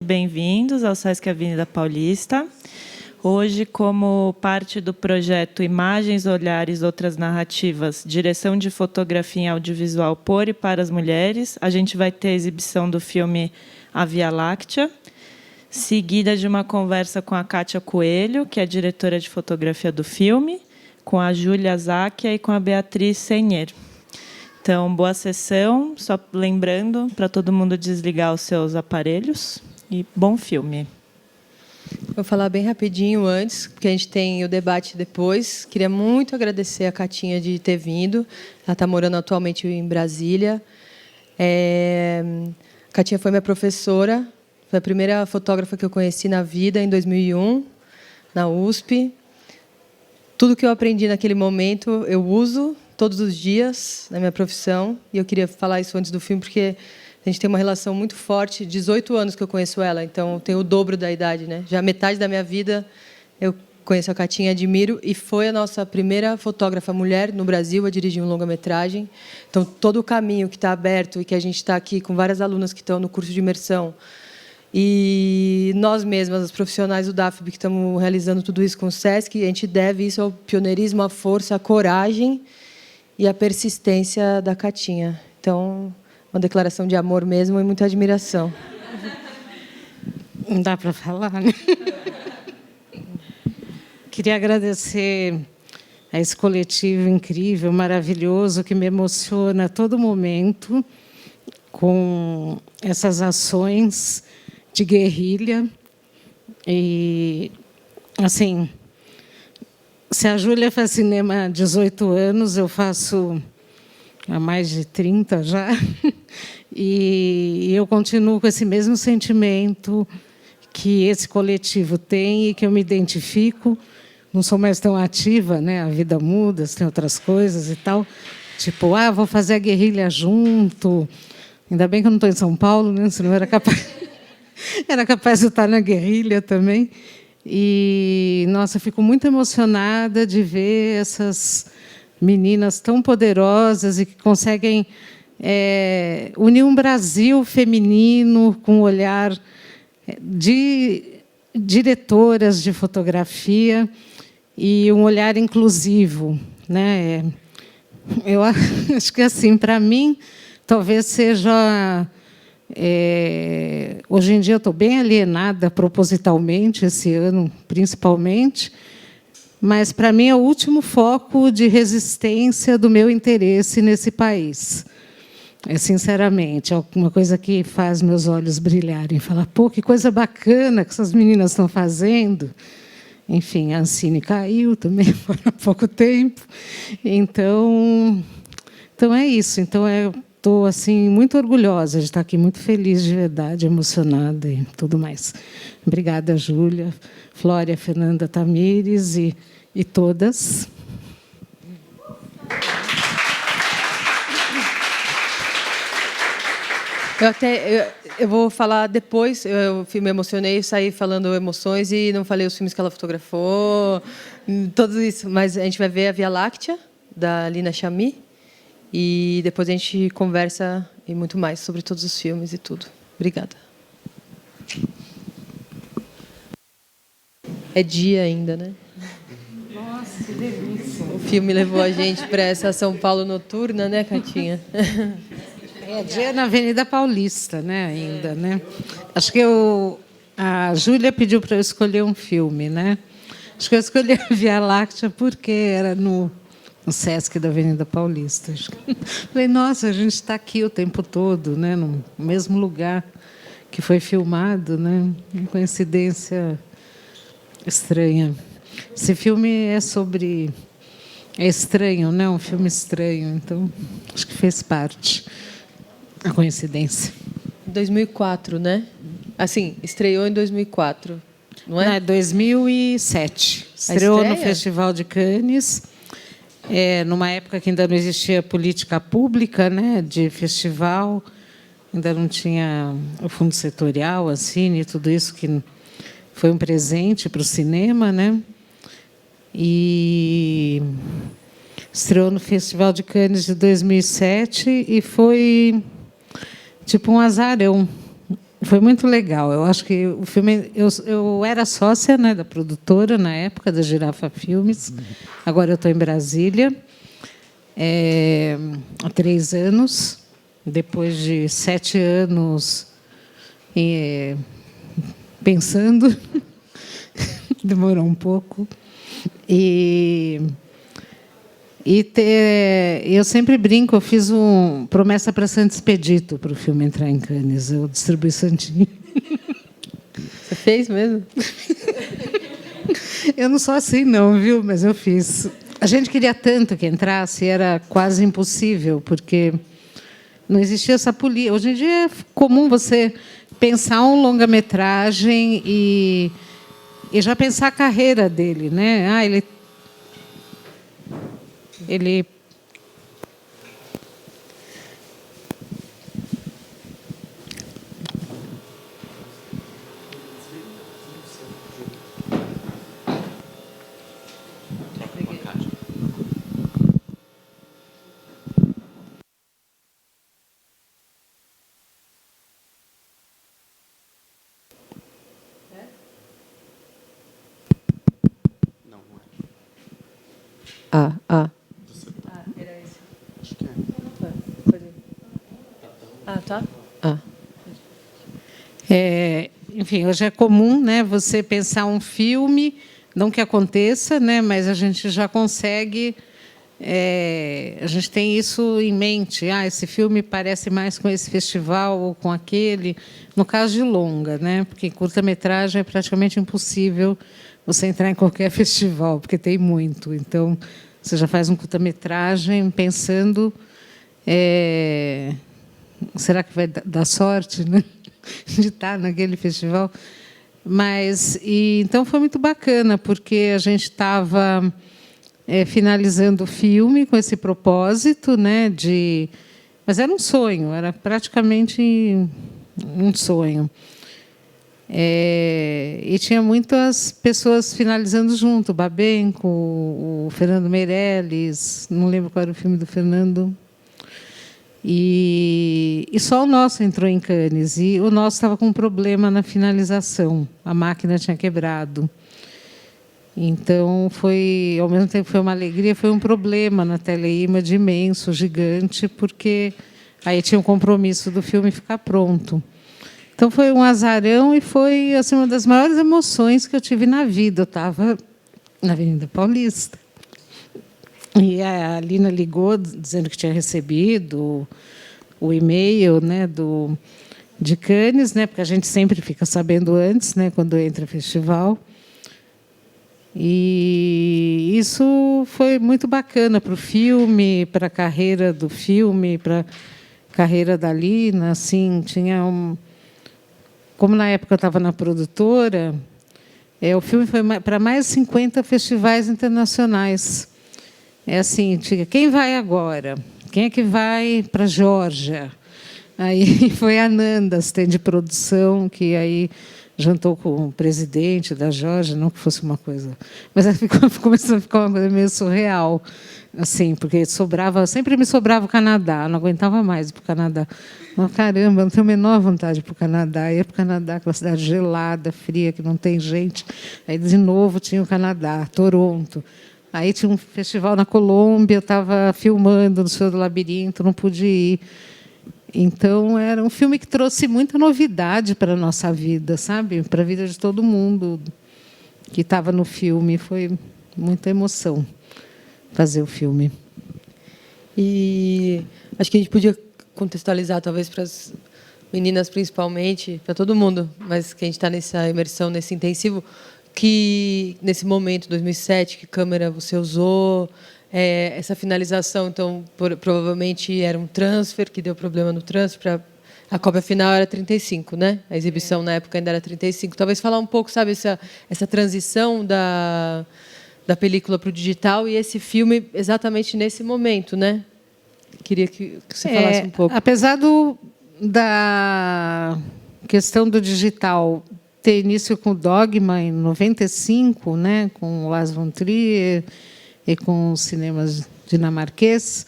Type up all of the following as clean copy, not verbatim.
bem-vindos ao Sesc Avenida Paulista. Hoje, como parte do projeto Imagens, Olhares, Outras Narrativas, Direção de Fotografia em Audiovisual por e para as Mulheres, a gente vai ter a exibição do filme A Via Láctea, seguida de uma conversa com a Kátia Coelho, que é diretora de fotografia do filme, com a Júlia Záquia e com a Beatriz Senher. Então, boa sessão. Só lembrando para todo mundo desligar os seus aparelhos. E bom filme. Vou falar bem rapidinho antes, porque a gente tem o debate depois. Queria muito agradecer a Catinha de ter vindo. Ela está morando atualmente em Brasília. A Catinha foi minha professora. Foi a primeira fotógrafa que eu conheci na vida, em 2001, na USP. Tudo que eu aprendi naquele momento, eu uso todos os dias na minha profissão. E eu queria falar isso antes do filme, porque a gente tem uma relação muito forte. 18 anos que eu conheço ela, então eu tenho o dobro da idade, né? Já metade da minha vida eu conheço a Catinha, admiro, e foi a nossa primeira fotógrafa mulher no Brasil a dirigir um longa-metragem. Então, todo o caminho que está aberto e que a gente está aqui com várias alunas que estão no curso de imersão, e nós mesmas, os profissionais do DAFB, que estamos realizando tudo isso com o SESC, a gente deve isso ao pioneirismo, à força, à coragem e à persistência da Catinha. Então, uma declaração de amor mesmo e muita admiração. Não dá para falar, né? Queria agradecer a esse coletivo incrível, maravilhoso, que me emociona a todo momento com essas ações de guerrilha. E, assim, se a Júlia faz cinema há 18 anos, eu faço há mais de 30 já, e eu continuo com esse mesmo sentimento que esse coletivo tem e que eu me identifico. Não sou mais tão ativa, né? A vida muda, tem outras coisas e tal. Tipo, vou fazer a guerrilha junto. Ainda bem que eu não estou em São Paulo, né? Senão era capaz de eu estar na guerrilha também. E, nossa, fico muito emocionada de ver essas meninas tão poderosas e que conseguem unir um Brasil feminino com um olhar de diretoras de fotografia e um olhar inclusivo, né? Eu acho que, assim, para mim, talvez seja... hoje em dia eu estou bem alienada propositalmente, esse ano principalmente, mas, para mim, é o último foco de resistência do meu interesse nesse país. Sinceramente, é uma coisa que faz meus olhos brilharem. Falar, pô, que coisa bacana que essas meninas estão fazendo. Enfim, a Ancine caiu também há pouco tempo. Então é isso. Então, estou assim, muito orgulhosa de estar aqui, muito feliz de verdade, emocionada e tudo mais. Obrigada, Júlia, Flória, Fernanda Tamires e todas. Eu vou falar depois. Eu me emocionei, saí falando emoções e não falei os filmes que ela fotografou, tudo isso. Mas a gente vai ver A Via Láctea, da Lina Chamy, e depois a gente conversa e muito mais sobre todos os filmes e tudo. Obrigada. É dia ainda, né? Nossa, que delícia. O filme levou a gente para essa São Paulo noturna, né, Catinha? É dia na Avenida Paulista, né, ainda, né? Acho que a Júlia pediu para eu escolher um filme, né? Acho que eu escolhi A Via Láctea porque era no Sesc da Avenida Paulista. Falei, nossa, a gente está aqui o tempo todo, né, no mesmo lugar que foi filmado, né? Uma coincidência estranha. Esse filme é sobre... É estranho, né? Um filme estranho, então acho que fez parte. A coincidência. 2004, né? Assim, estreou em 2004, não é? Não, 2007. Estreou no Festival de Cannes, numa época que ainda não existia política pública, né, de festival, ainda não tinha o fundo setorial, a Cine, tudo isso que foi um presente para o cinema, né? E estreou no Festival de Cannes de 2007 e foi tipo um azarão. Foi muito legal. Eu acho que o filme... Eu era sócia, né, da produtora, na época, da Girafa Filmes. Agora eu estou em Brasília, há 3 anos. Depois de 7 anos pensando, demorou um pouco. Eu sempre brinco, eu fiz promessa para Santo Expedito para o filme entrar em Cannes, eu distribuí santinho. Você fez mesmo? Eu não sou assim, não, viu? Mas eu fiz. A gente queria tanto que entrasse, era quase impossível, porque não existia essa política. Hoje em dia é comum você pensar um longa-metragem e já pensar a carreira dele, né? Ele Era esse. Acho que é. Tá. Enfim, hoje é comum, né, você pensar um filme, não que aconteça, né, mas a gente já consegue, a gente tem isso em mente. Esse filme parece mais com esse festival ou com aquele. No caso de longa, né, porque curta-metragem é praticamente impossível você entrar em qualquer festival, porque tem muito. Então, você já faz um curta-metragem pensando... será que vai dar sorte, né, de estar naquele festival? Então foi muito bacana, porque a gente estava finalizando o filme com esse propósito, né, mas era um sonho, era praticamente um sonho. E tinha muitas pessoas finalizando junto, o Babenco, o Fernando Meirelles, não lembro qual era o filme do Fernando. E só o nosso entrou em Cannes. E o nosso estava com um problema na finalização. A máquina tinha quebrado. Então, ao mesmo tempo foi uma alegria, foi um problema na Teleimage imenso, gigante, porque aí tinha um compromisso do filme ficar pronto. Então, foi um azarão e foi assim, uma das maiores emoções que eu tive na vida. Eu estava na Avenida Paulista. E a Lina ligou dizendo que tinha recebido o e-mail, né, de Cannes, né, porque a gente sempre fica sabendo antes, né, quando entra festival. E isso foi muito bacana para o filme, para a carreira do filme, para a carreira da Lina. Assim, como na época eu estava na produtora, o filme foi para mais de 50 festivais internacionais. Assim, quem vai agora? Quem é que vai para a Geórgia? Aí foi a Nanda, assistente de produção, que aí jantou com o presidente da Geórgia, não que fosse uma coisa... Mas começou a ficar uma coisa meio surreal, assim, porque sempre me sobrava o Canadá, não aguentava mais ir para o Canadá. Mas, caramba, não tenho a menor vontade de ir para o Canadá. Ia para o Canadá, aquela cidade gelada, fria, que não tem gente. Aí, de novo, tinha o Canadá, Toronto. Aí tinha um festival na Colômbia, eu estava filmando no Senhor do Labirinto, não pude ir. Então, era um filme que trouxe muita novidade para a nossa vida, sabe? Para a vida de todo mundo que estava no filme. Foi muita emoção fazer o filme. E acho que a gente podia contextualizar, talvez, para as meninas, principalmente, para todo mundo, mas que a gente está nessa imersão, nesse intensivo, que nesse momento, 2007, que câmera você usou, essa finalização, então, provavelmente era um transfer, que deu problema no transfer, a cópia final era 35, né? A exibição na época ainda era 35. Talvez falar um pouco, sabe, essa transição da película para o digital e esse filme exatamente nesse momento, né? Queria que você falasse um pouco. Apesar da questão do digital ter início com o Dogma em 95, né, com o Lars von Trier e com os cinemas dinamarquês,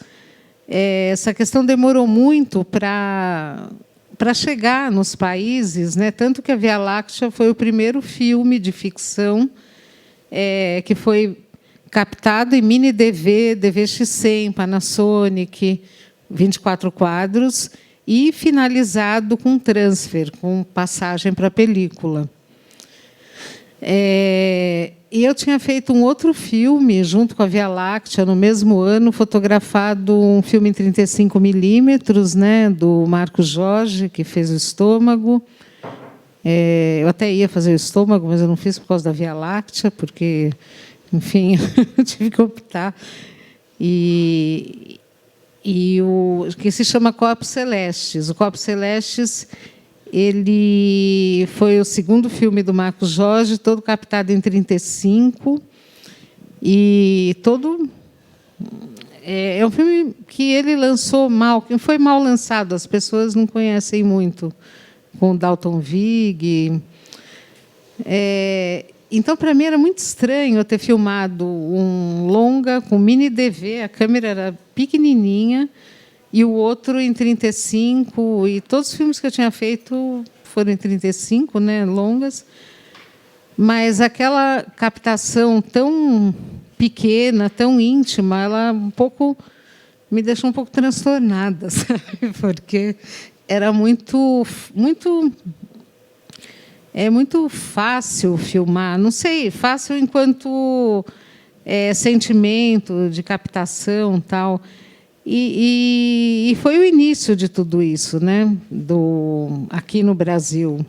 essa questão demorou muito para para chegar nos países, né? Tanto que a Via Láctea foi o primeiro filme de ficção que foi captado em mini DV, DVX-100, Panasonic, 24 quadros, e finalizado com transfer, com passagem para a película. E eu tinha feito um outro filme, junto com a Via Láctea, no mesmo ano, fotografado um filme em 35 milímetros, né, do Marcos Jorge, que fez o Estômago. Eu até ia fazer o Estômago, mas eu não fiz por causa da Via Láctea, porque, enfim, eu tive que optar. E o que se chama Corpos Celestes. O Corpos Celestes ele foi o segundo filme do Marcos Jorge, todo captado em 35, e todo é um filme que ele lançou mal, que foi mal lançado, as pessoas não conhecem muito, com Dalton Vig. Então, para mim, era muito estranho eu ter filmado um longa com mini DV, a câmera era pequenininha, e o outro em 35, e todos os filmes que eu tinha feito foram em 35, né, longas, mas aquela captação tão pequena, tão íntima, ela me deixou um pouco transtornada, sabe? Porque era muito fácil filmar, não sei, fácil enquanto sentimento de captação, tal. E foi o início de tudo isso, né? Aqui no Brasil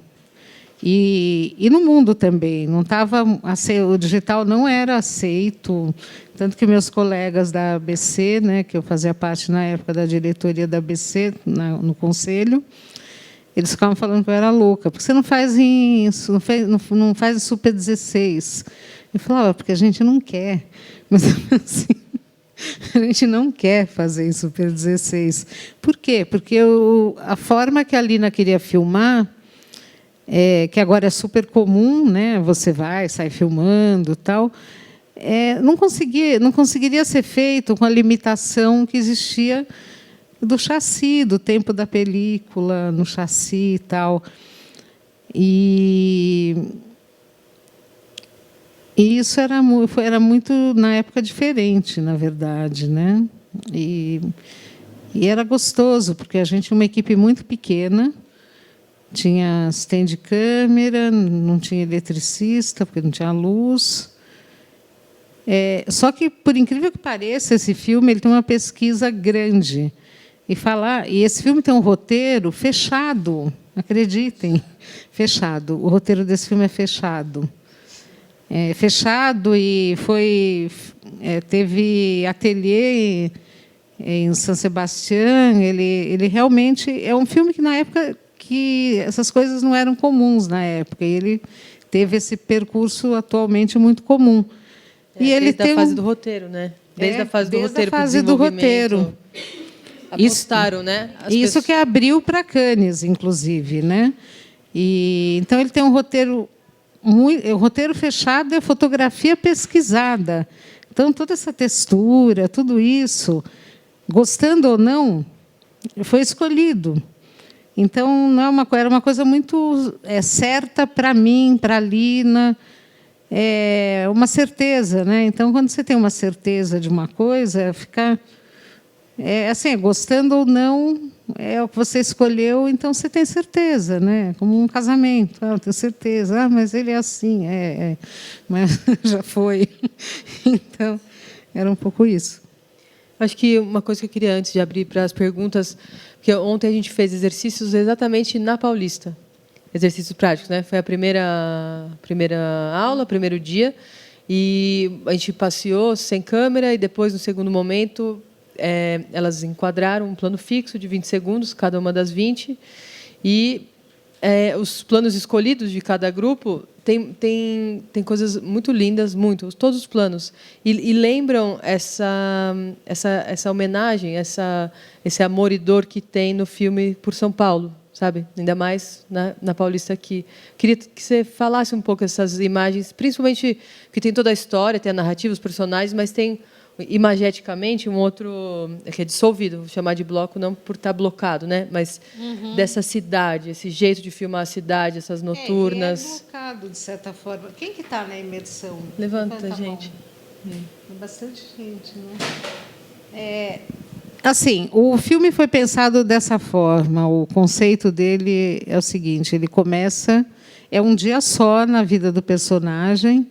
e no mundo também. Não estava o digital não era aceito, tanto que meus colegas da ABC, né, que eu fazia parte na época da diretoria da ABC no conselho, eles ficavam falando que eu era louca, porque você não faz isso, não faz em Super 16. Eu falava, porque a gente não quer, mas assim, a gente não quer fazer em Super 16. Por quê? Porque a forma que a Lina queria filmar, que agora é super comum, né? Você sai filmando, tal, não conseguiria ser feito com a limitação que existia do chassi, do tempo da película no chassi e tal. E isso era muito, na época, diferente, na verdade, né? E era gostoso, porque a gente tinha uma equipe muito pequena, tinha assistente de câmera, não tinha eletricista, porque não tinha luz. Só que, por incrível que pareça, esse filme ele tem uma pesquisa grande. E esse filme tem um roteiro fechado, acreditem, fechado. O roteiro desse filme é fechado. Fechado e teve ateliê em São Sebastião. Ele realmente é um filme que, na época, que essas coisas não eram comuns na época. E ele teve esse percurso atualmente muito comum. Desde a fase do roteiro, né? Desde a fase do roteiro para o desenvolvimento. Apostaram, né? Isso que abriu para Cannes, inclusive, né? Então ele tem um roteiro o roteiro fechado e a fotografia pesquisada. Então toda essa textura, tudo isso, gostando ou não, foi escolhido. Então não era uma coisa muito certa para mim, para a Lina, uma certeza, né? Então quando você tem uma certeza de uma coisa, fica assim, gostando ou não, é o que você escolheu, então você tem certeza, né? Como um casamento, eu tenho certeza, mas ele é assim, mas já foi. Então, era um pouco isso. Acho que uma coisa que eu queria, antes de abrir para as perguntas, porque ontem a gente fez exercícios exatamente na Paulista, exercícios práticos, né? Foi a primeira aula, primeiro dia, e a gente passeou sem câmera, e depois, no segundo momento, elas enquadraram um plano fixo de 20 segundos, cada uma das 20, e os planos escolhidos de cada grupo tem coisas muito lindas, todos os planos, e lembram essa homenagem, esse amor e dor que tem no filme por São Paulo, sabe? Ainda mais na Paulista aqui. Queria que você falasse um pouco essas imagens, principalmente que tem toda a história, tem a narrativa, os personagens, mas tem imageticamente, um outro que é dissolvido, vou chamar de bloco não por estar blocado, né? Mas dessa cidade, esse jeito de filmar a cidade, essas noturnas. É blocado, de certa forma. Quem que está na imersão? Levanta, gente. É bastante gente, né? Assim, o filme foi pensado dessa forma. O conceito dele é o seguinte: ele começa, é um dia só na vida do personagem.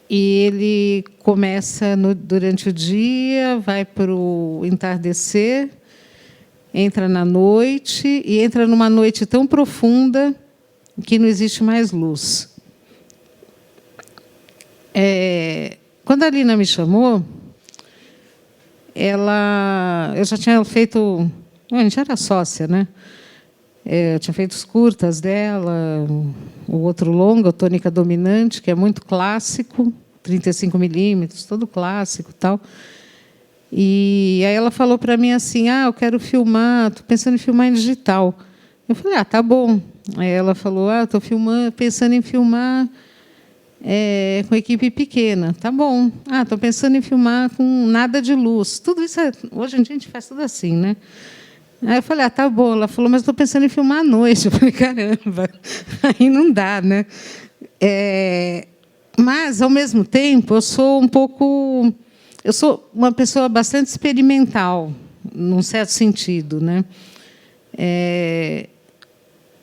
E ele começa durante o dia, vai para o entardecer, entra na noite, e entra numa noite tão profunda que não existe mais luz. Quando a Lina me chamou, eu já tinha feito... A gente era sócia, né? Eu tinha feito os curtas dela, o outro longa, o Tônica Dominante, que é muito clássico, 35 milímetros, todo clássico, tal. E aí ela falou para mim assim: eu quero filmar, estou pensando em filmar em digital. Eu falei: tá bom. Aí ela falou: estou pensando em filmar com equipe pequena. Tá bom. Estou pensando em filmar com nada de luz. Tudo isso, hoje em dia a gente faz tudo assim, né? Aí eu falei: tá bom. Ela falou: mas estou pensando em filmar à noite. Eu falei: caramba, aí não dá, né? Mas, ao mesmo tempo, eu sou uma pessoa bastante experimental, num certo sentido, né?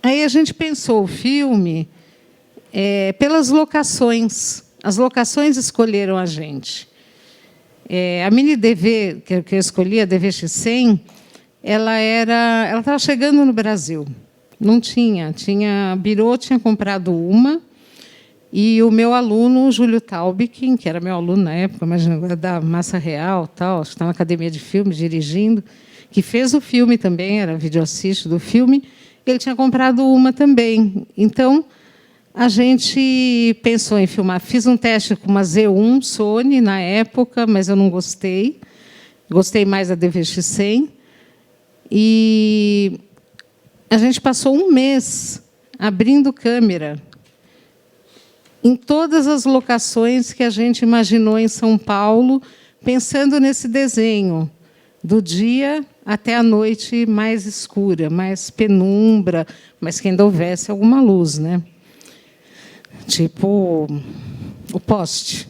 Aí a gente pensou o filme pelas locações. As locações escolheram a gente. A mini DV que eu escolhi, a DVX-100, ela estava chegando no Brasil. Não tinha. A Birô tinha comprado uma, e o meu aluno, Júlio Taubik, que era meu aluno na época, imagina, da Massa Real, tal, acho que estava na Academia de Filme, dirigindo, que fez o filme também, era videoassiste do filme, ele tinha comprado uma também. Então, a gente pensou em filmar. Fiz um teste com uma Z1 Sony, na época, mas eu não gostei. Gostei mais da DVX-100. E a gente passou um mês abrindo câmera em todas as locações que a gente imaginou em São Paulo, pensando nesse desenho, do dia até a noite mais escura, mais penumbra, mas que ainda houvesse alguma luz, né? Tipo o poste.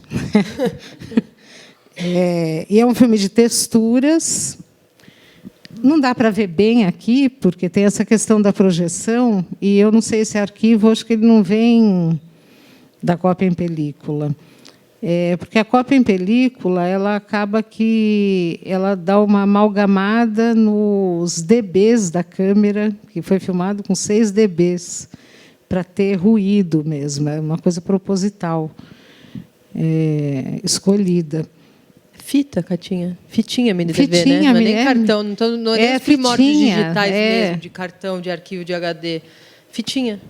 E é um filme de texturas. Não dá para ver bem aqui, porque tem essa questão da projeção, e eu não sei esse arquivo, acho que ele não vem da cópia em película. Porque a cópia em película, ela acaba que ela dá uma amalgamada nos dBs da câmera, que foi filmado com 6 dBs, para ter ruído mesmo, é uma coisa proposital, escolhida. Fita, Catinha? Fitinha MNDV, né? Não é nem cartão, não é nem os primórdios digitais mesmo, de cartão, de arquivo, de HD. Fitinha,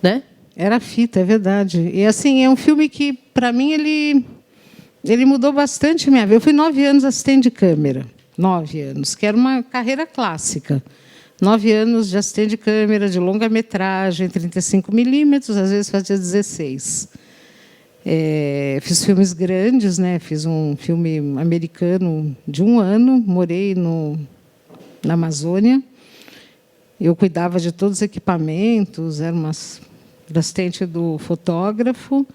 né? Era fita, é verdade. E assim, é um filme que, para mim, ele mudou bastante a minha vida. Eu fui 9 anos assistente de câmera, 9 anos, que era uma carreira clássica. 9 anos de assistente de câmera, de longa-metragem, 35 milímetros, às vezes fazia 16. Fiz filmes grandes, né? Fiz um filme americano de 1 ano, morei na Amazônia. Eu cuidava de todos os equipamentos, era assistente do fotógrafo,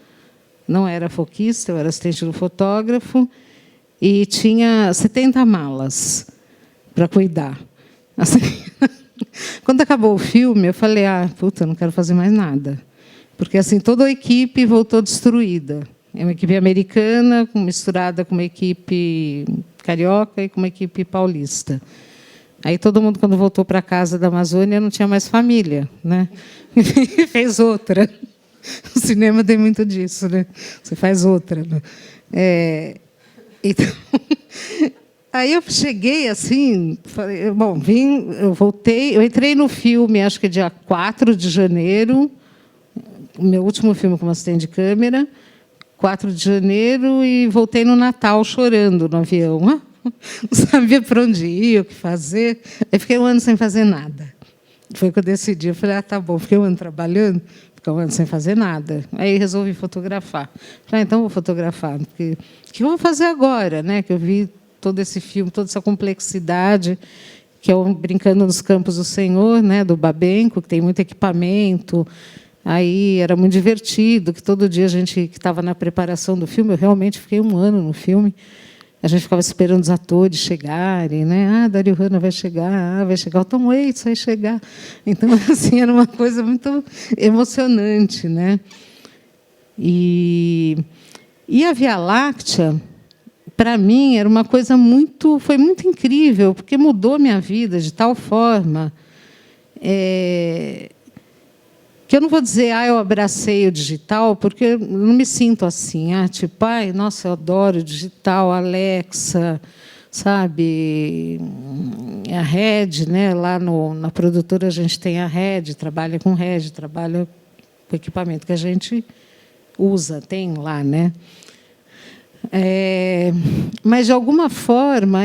não era foquista, eu era assistente do fotógrafo, e tinha 70 malas para cuidar. Assim, quando acabou o filme, eu falei: puta, não quero fazer mais nada. Porque assim, toda a equipe voltou destruída. É uma equipe americana misturada com uma equipe carioca e com uma equipe paulista. Aí todo mundo, quando voltou para a casa da Amazônia, não tinha mais família, né? Fez outra. O cinema tem muito disso, né? Você faz outra. Né? Então, aí eu cheguei assim, falei, bom, eu voltei, eu entrei no filme, acho que dia 4 de janeiro, o meu último filme como assistente de câmera, 4 de janeiro, e voltei no Natal chorando no avião. Não sabia para onde ir, o que fazer. Aí fiquei 1 ano sem fazer nada. Foi que eu decidi. Eu falei: tá bom, fiquei 1 ano trabalhando, ficar um ano sem fazer nada. Aí resolvi fotografar. Falei, então vou fotografar. Porque, o que eu vou fazer agora? Né? Que eu vi todo esse filme, toda essa complexidade, que é o Brincando nos Campos do Senhor, né, do Babenco, que tem muito equipamento. Aí era muito divertido, que todo dia a gente que estava na preparação do filme, eu realmente fiquei um ano no filme, a gente ficava esperando os atores chegarem, né? Ah, Dario Hanna vai chegar, o Tom Waits vai chegar. Então, assim, era uma coisa muito emocionante, né? E a Via Láctea, para mim, era uma coisa foi muito incrível, porque mudou minha vida de tal forma que eu não vou dizer, eu abracei o digital, porque eu não me sinto assim, tipo, nossa, eu adoro o digital, Alexa, sabe, a Red, né? Lá na produtora a gente tem a Red, trabalha com Red, trabalha com o equipamento que a gente usa, tem lá, né? Mas de alguma forma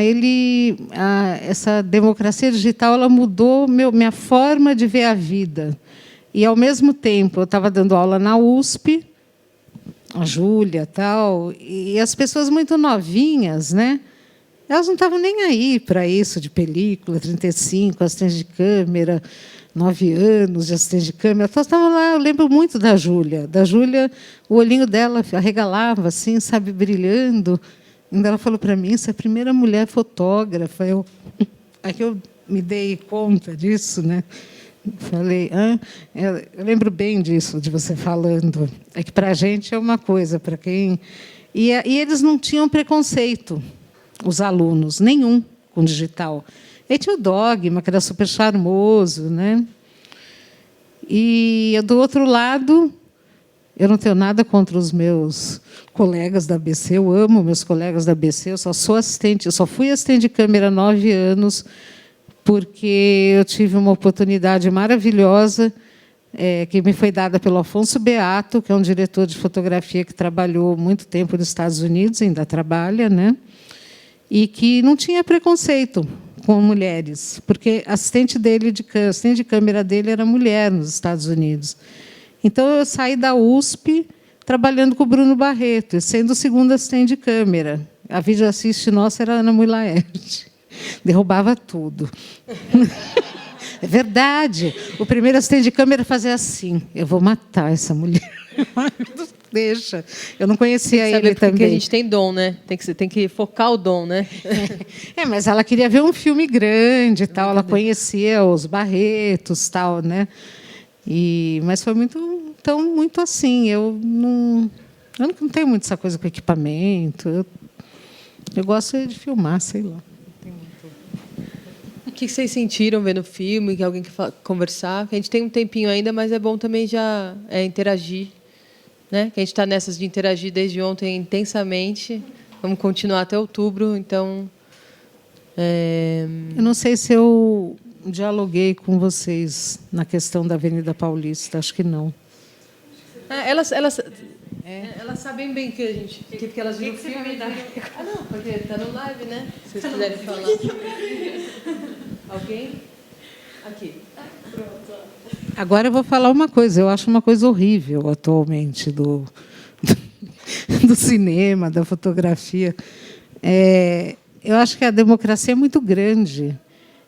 essa democracia digital ela mudou minha forma de ver a vida. E, ao mesmo tempo, eu estava dando aula na USP, a Júlia, tal, e as pessoas muito novinhas, né? Elas não estavam nem aí para isso de película, 35, assistente de câmera, 9 anos de assistente de câmera. Elas estavam lá, eu lembro muito da Júlia. Da Júlia, o olhinho dela arregalava, assim, sabe, brilhando. Ainda ela falou para mim, você é a primeira mulher fotógrafa. Aí eu me dei conta disso, né? Falei, eu lembro bem disso, de você falando. É que, para a gente, é uma coisa, para quem... E eles não tinham preconceito, os alunos, nenhum, com digital. E tinha o Dogma, que era super charmoso, né? E, do outro lado, eu não tenho nada contra os meus colegas da ABC, eu amo meus colegas da ABC, eu só fui assistente de câmera há 9 anos, porque eu tive uma oportunidade maravilhosa que me foi dada pelo Afonso Beato, que é um diretor de fotografia que trabalhou muito tempo nos Estados Unidos, ainda trabalha, né? E que não tinha preconceito com mulheres, porque a assistente de câmera dele era mulher nos Estados Unidos. Então, eu saí da USP trabalhando com o Bruno Barreto, e sendo o segundo assistente de câmera. A videoassiste nossa era a Ana Mui Laerte. Derrubava tudo. É verdade. O primeiro assistente de câmera fazia assim, eu vou matar essa mulher. Deixa. Eu não conhecia ele também. Porque a gente tem dom, né? Tem que focar o dom, né? Mas ela queria ver um filme grande e tal. Ela conhecia os Barretos, tal, né? Mas foi muito assim. Eu não tenho muito essa coisa com equipamento. Eu gosto de filmar, sei lá. O que vocês sentiram vendo o filme? Que alguém quer conversar? A gente tem um tempinho ainda, mas é bom também já interagir, né? Que a gente está nessas de interagir desde ontem intensamente. Vamos continuar até outubro, então. Eu não sei se eu dialoguei com vocês na questão da Avenida Paulista, acho que não. Elas sabem bem que a gente. Porque elas viram o filme. Não, porque está no live, né? Se vocês quiserem falar. Alguém? Aqui. Pronto. Agora eu vou falar uma coisa. Eu acho uma coisa horrível atualmente do cinema, da fotografia. Eu acho que a democracia é muito grande.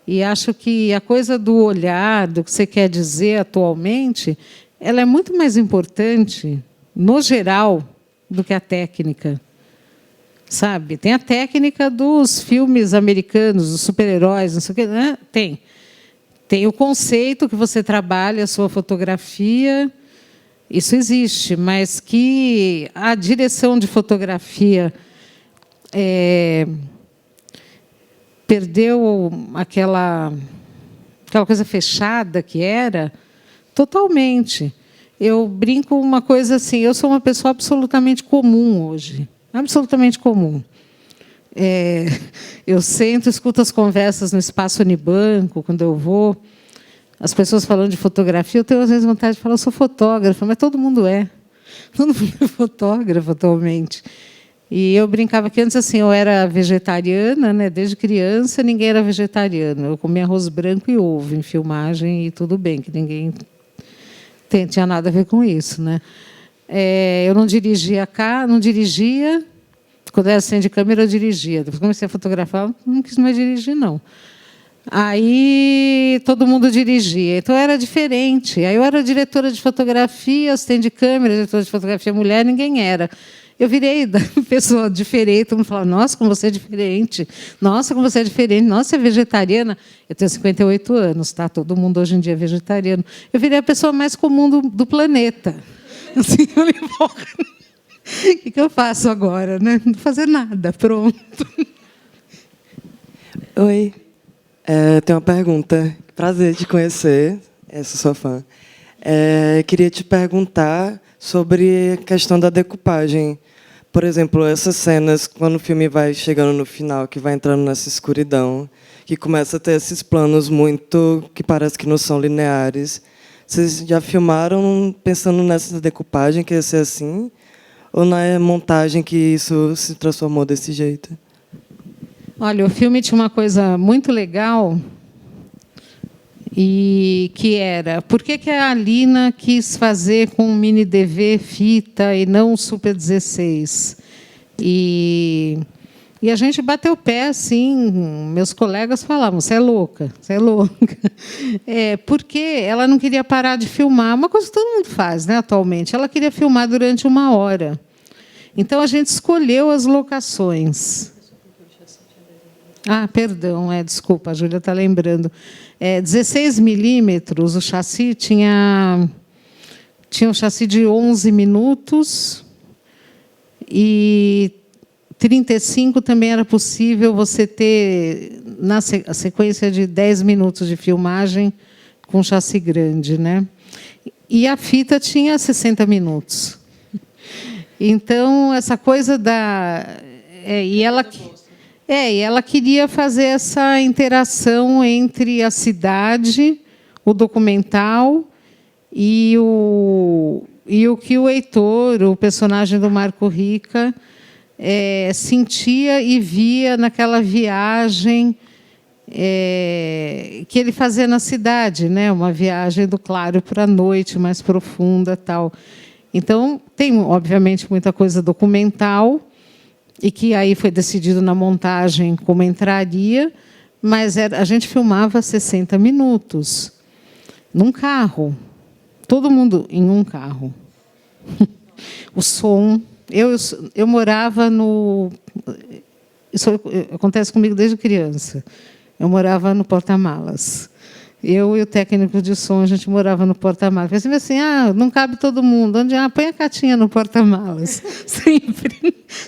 E acho que a coisa do olhar, do que você quer dizer atualmente, ela é muito mais importante, no geral, do que a técnica. Sabe? Tem a técnica dos filmes americanos, dos super-heróis, não sei o quê, né? Tem o conceito que você trabalha a sua fotografia, isso existe, mas que a direção de fotografia perdeu aquela coisa fechada que era, totalmente. Eu brinco uma coisa assim, eu sou uma pessoa absolutamente comum hoje. Absolutamente comum. Eu sento, escuto as conversas no Espaço Unibanco, quando eu vou, as pessoas falando de fotografia, eu tenho, às vezes, vontade de falar, eu sou fotógrafa, mas todo mundo é. Todo mundo é fotógrafo atualmente. E eu brincava que antes assim, eu era vegetariana, né? Desde criança, ninguém era vegetariano. Eu comia arroz branco e ovo em filmagem, e tudo bem, que ninguém tinha nada a ver com isso, né? Eu não dirigia não dirigia. Quando era assistente de câmera, eu dirigia. Depois comecei a fotografar, não quis mais dirigir, não. Aí todo mundo dirigia, então era diferente. Aí eu era diretora de fotografia, assistente de câmera, diretora de fotografia mulher, ninguém era. Eu virei da pessoa diferente, todo mundo falava, nossa, como você é diferente, nossa, como você é diferente, nossa, você é vegetariana. Eu tenho 58 anos, tá? Todo mundo hoje em dia é vegetariano. Eu virei a pessoa mais comum do planeta. Assim, eu falei, porra, o que eu faço agora? Né? Não vou fazer nada, pronto. Oi. Tenho uma pergunta. Prazer te conhecer. Sou sua fã. Queria te perguntar sobre a questão da decupagem. Por exemplo, essas cenas, quando o filme vai chegando no final, que vai entrando nessa escuridão, que começa a ter esses planos muito que parece que não são lineares. Vocês já filmaram pensando nessa decupagem, que ia ser assim? Ou na montagem que isso se transformou desse jeito? Olha, o filme tinha uma coisa muito legal, e que era, por que a Alina quis fazer com um mini DV fita e não um Super 16? E a gente bateu o pé, assim, meus colegas falavam, você é louca, você é louca. Porque ela não queria parar de filmar, uma coisa que todo mundo faz, né, atualmente, ela queria filmar durante 1 hora. Então, a gente escolheu as locações. Perdão, desculpa, a Júlia está lembrando. 16 milímetros, o chassi tinha um chassi de 11 minutos e 35 também era possível você ter a sequência de 10 minutos de filmagem com chassi grande, né? E a fita tinha 60 minutos. Então, essa coisa e ela queria fazer essa interação entre a cidade, o documental e o que o Heitor, o personagem do Marco Rica, sentia e via naquela viagem que ele fazia na cidade, né? Uma viagem do claro para a noite, mais profunda, tal. Então, tem, obviamente, muita coisa documental, e que aí foi decidido na montagem como entraria, mas a gente filmava 60 minutos, num carro. Todo mundo em um carro. O som... Eu morava no... Isso acontece comigo desde criança. Eu morava no porta-malas. Eu e o técnico de som, a gente morava no porta-malas. Pensei assim, não cabe todo mundo. Onde? Põe a Catinha no porta-malas.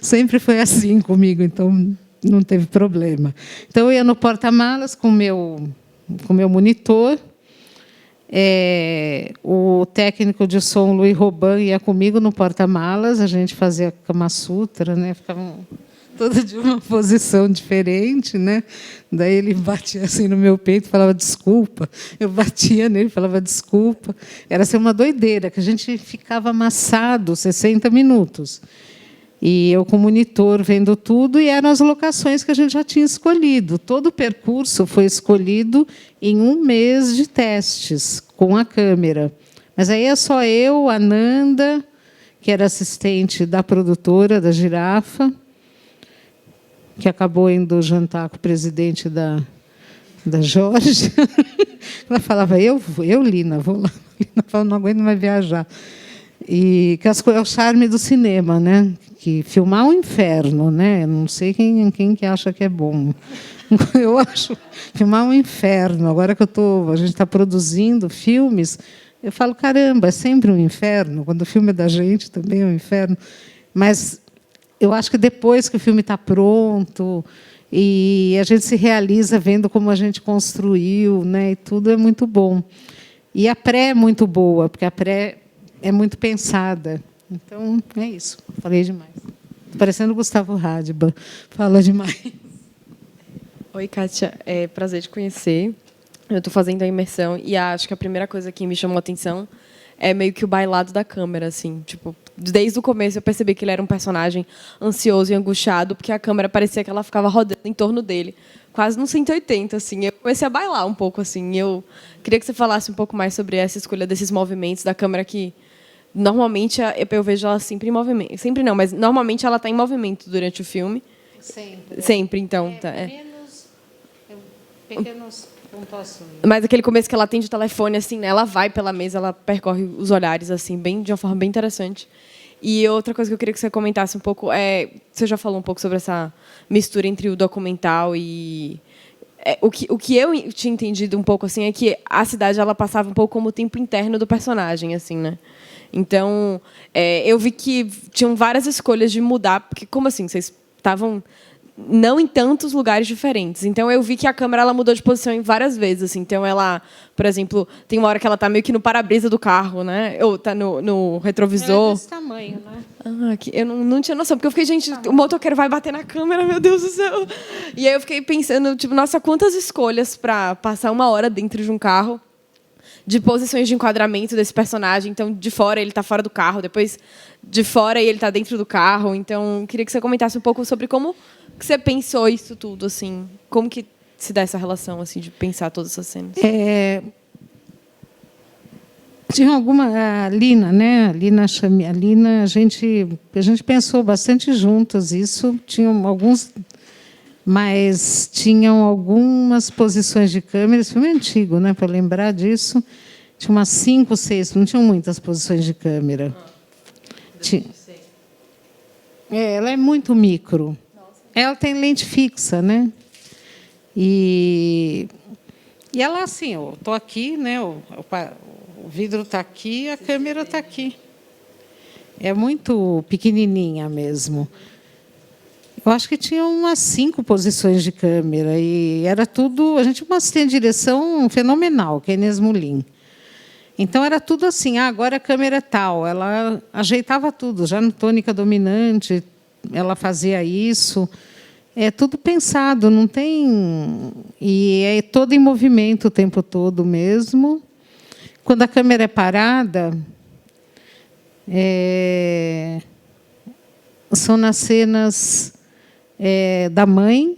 Sempre foi assim comigo, então não teve problema. Então, eu ia no porta-malas com o meu monitor. O técnico de som, Luiz Roban, ia comigo no porta-malas. A gente fazia Kama Sutra, né? Ficavam toda de uma posição diferente, né? Daí ele batia assim no meu peito, falava desculpa. Eu batia nele, falava desculpa. Era assim, uma doideira, que a gente ficava amassado 60 minutos. E eu com o monitor vendo tudo, e eram as locações que a gente já tinha escolhido. Todo o percurso foi escolhido em 1 mês de testes com a câmera. Mas aí é só eu, a Nanda, que era assistente da produtora da Girafa, que acabou indo jantar com o presidente da Jorge. Ela falava, Lina, vou lá. Lina falava, não aguento mais viajar. E que é o charme do cinema, né? Que filmar é um inferno, né? Não sei quem que acha que é bom. Eu acho filmar um inferno. Agora que a gente está produzindo filmes, eu falo, caramba, é sempre um inferno. Quando o filme é da gente, também é um inferno. Mas eu acho que depois que o filme está pronto e a gente se realiza vendo como a gente construiu, né? E tudo é muito bom. E a pré é muito boa, porque a pré é muito pensada. Então, é isso. Falei demais. Estou parecendo o Gustavo Radba. Fala demais. Oi, Kátia. É prazer te conhecer. Eu estou fazendo a imersão e acho que a primeira coisa que me chamou a atenção é meio que o bailado da câmera, assim. Tipo, desde o começo eu percebi que ele era um personagem ansioso e angustiado, porque a câmera parecia que ela ficava rodando em torno dele, quase no 180, assim. Eu comecei a bailar um pouco, assim. Eu queria que você falasse um pouco mais sobre essa escolha desses movimentos da câmera que normalmente eu vejo ela sempre em movimento. Sempre não, mas normalmente ela está em movimento durante o filme. Sempre. Sempre, então. Pequenos pontuações. Mas aquele começo que ela atende o telefone, assim, né? Ela vai pela mesa, ela percorre os olhares, assim, de uma forma bem interessante. E outra coisa que eu queria que você comentasse um pouco você já falou um pouco sobre essa mistura entre o documental e o que eu tinha entendido um pouco assim é que a cidade ela passava um pouco como o tempo interno do personagem, assim, né? Então, eu vi que tinham várias escolhas de mudar, porque como assim vocês estavam não em tantos lugares diferentes. Então eu vi que a câmera ela mudou de posição em várias vezes, assim. Então ela, por exemplo, tem uma hora que ela está meio que no para-brisa do carro, né? Ou está no retrovisor. Ela é desse tamanho, né? Eu não tinha noção, porque eu fiquei, gente, o motoqueiro vai bater na câmera, meu Deus do céu. E aí eu fiquei pensando, tipo, nossa, quantas escolhas para passar uma hora dentro de um carro, de posições de enquadramento desse personagem. Então, de fora ele está fora do carro, depois de fora ele está dentro do carro. Então, eu queria que você comentasse um pouco sobre como que você pensou isso tudo, assim, como que se dá essa relação, assim, de pensar todas essas cenas. Tinha alguma a Lina, né? A Lina, a gente pensou bastante juntas isso. Tinham alguns, mas tinham algumas posições de câmera. Esse filme é antigo, né? Para lembrar disso, tinha umas 5, 6, não tinham muitas posições de câmera. Ela é muito micro. Ela tem lente fixa, né? E ela assim, eu estou aqui, né? O vidro está aqui, a câmera está aqui. É muito pequenininha mesmo. Eu acho que tinha umas 5 posições de câmera e era tudo. A gente tinha uma assistente de direção fenomenal, que é a Inês Mulin. Então era tudo assim. Agora a câmera é tal. Ela ajeitava tudo, já no tônica dominante. Ela fazia isso. É tudo pensado, não tem. E é todo em movimento o tempo todo mesmo. Quando a câmera é parada, são nas cenas da mãe,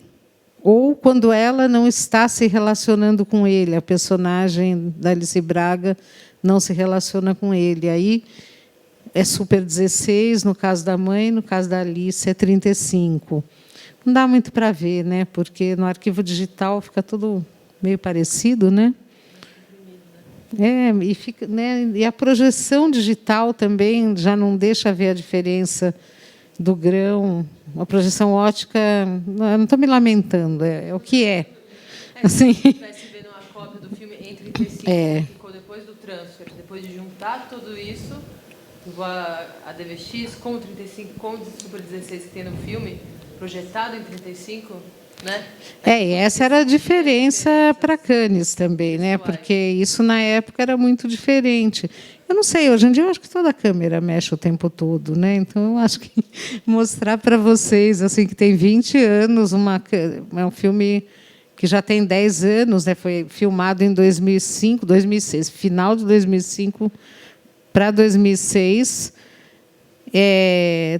ou quando ela não está se relacionando com ele, a personagem da Alice Braga não se relaciona com ele. Aí é super 16, no caso da mãe, no caso da Alice é 35. Não dá muito para ver, né? Porque no arquivo digital fica tudo meio parecido, né? Fica, né? E a projeção digital também já não deixa ver a diferença do grão. A projeção ótica, eu não estou me lamentando, é o que é. Assim. Se estivesse vendo uma cópia do filme em 35, ficou depois do transfer, depois de juntar tudo isso, a DVX com o 35, com o Super 16 que tem no filme, projetado em 35, né? E essa era a diferença para Cannes também, né? Porque isso na época era muito diferente. Eu não sei, hoje em dia eu acho que toda câmera mexe o tempo todo, né? Então eu acho que mostrar para vocês assim que tem 20 anos, é um filme que já tem 10 anos, né? Foi filmado em 2005, 2006, final de 2005 para 2006.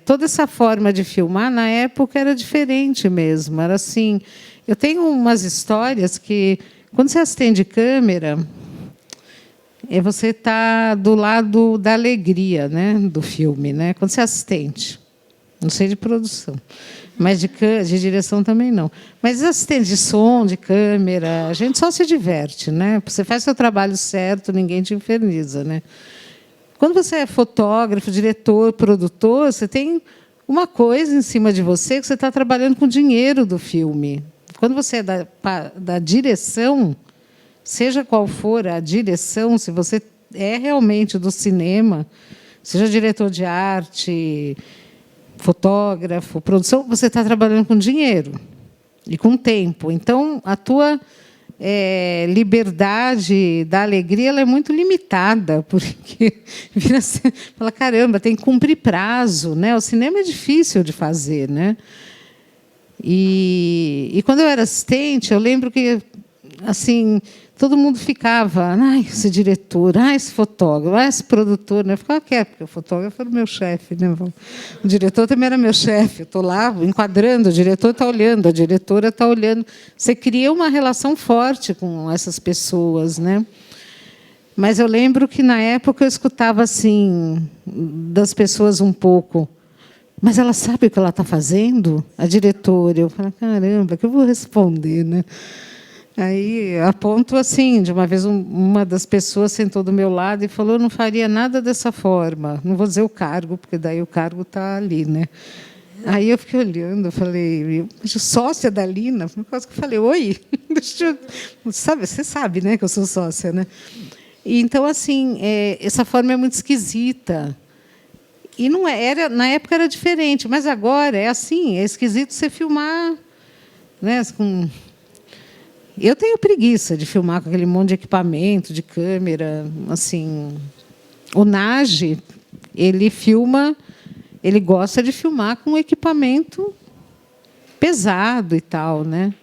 Toda essa forma de filmar, na época, era diferente mesmo. Era assim, eu tenho umas histórias que, quando você acende câmera, você está do lado da alegria, né, do filme, né? Quando você é assistente, não sei de produção, mas de direção também não. Mas assistente de som, de câmera, a gente só se diverte, né? Você faz seu trabalho certo, ninguém te inferniza, né? Quando você é fotógrafo, diretor, produtor, você tem uma coisa em cima de você que você está trabalhando com o dinheiro do filme. Quando você é da direção, seja qual for a direção, se você é realmente do cinema, seja diretor de arte, fotógrafo, produção, você está trabalhando com dinheiro e com tempo. Então, a tua liberdade da alegria ela é muito limitada, porque vira assim, fala, caramba, tem que cumprir prazo, né? O cinema é difícil de fazer, né? E quando eu era assistente, eu lembro que assim todo mundo ficava, ai, esse diretor, ai, esse fotógrafo, ai, esse produtor. Né? Eu ficava quieta, porque o fotógrafo era o meu chefe. Né? O diretor também era meu chefe. Eu estou lá enquadrando, o diretor está olhando, a diretora está olhando. Você cria uma relação forte com essas pessoas. Né? Mas eu lembro que, na época, eu escutava assim, das pessoas um pouco, mas ela sabe o que ela está fazendo? A diretora. Eu falei, caramba, que eu vou responder, né? Aí, a ponto, assim, de uma vez, uma das pessoas sentou do meu lado e falou, eu não faria nada dessa forma. Não vou dizer o cargo, porque daí o cargo está ali, né? Aí eu fiquei olhando, eu falei, sócia da Lina? Quase que eu falei, oi? Você sabe, né, que eu sou sócia, né? E, então, assim, essa forma é muito esquisita. E não era, na época era diferente, mas agora é assim, é esquisito você filmar, né, com... Eu tenho preguiça de filmar com aquele monte de equipamento, de câmera, assim. O Nage, ele filma, ele gosta de filmar com equipamento pesado e tal, né?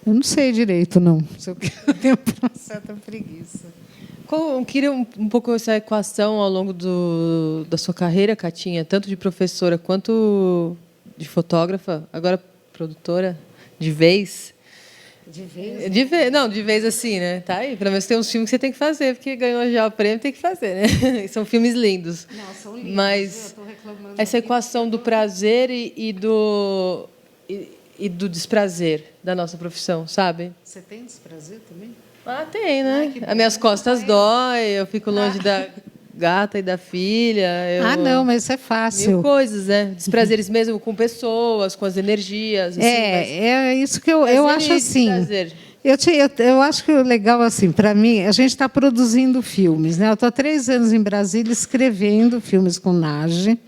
Eu não sei direito, não. Eu tenho uma certa preguiça. Eu queria um pouco essa equação ao longo da sua carreira, Catinha, tanto de professora quanto de fotógrafa, agora produtora, de vez. De vez? De vez assim, né? Tá aí. Pelo menos tem uns filmes que você tem que fazer, porque ganhou já o prêmio, tem que fazer, né? São filmes lindos. Não, são lindos. Mas eu estou reclamando essa equação do prazer e do desprazer da nossa profissão, sabe? Você tem desprazer também? Ah, tem, né? que bom. As minhas costas dói, eu fico longe da gata e da filha. Não, mas isso é fácil. Mil coisas, né? Desprazeres mesmo com pessoas, com as energias. Assim, é isso que eu acho assim. Prazer. Eu acho que o legal, assim, para mim, a gente está produzindo filmes. Né? Eu estou há 3 anos em Brasília escrevendo filmes com Nage.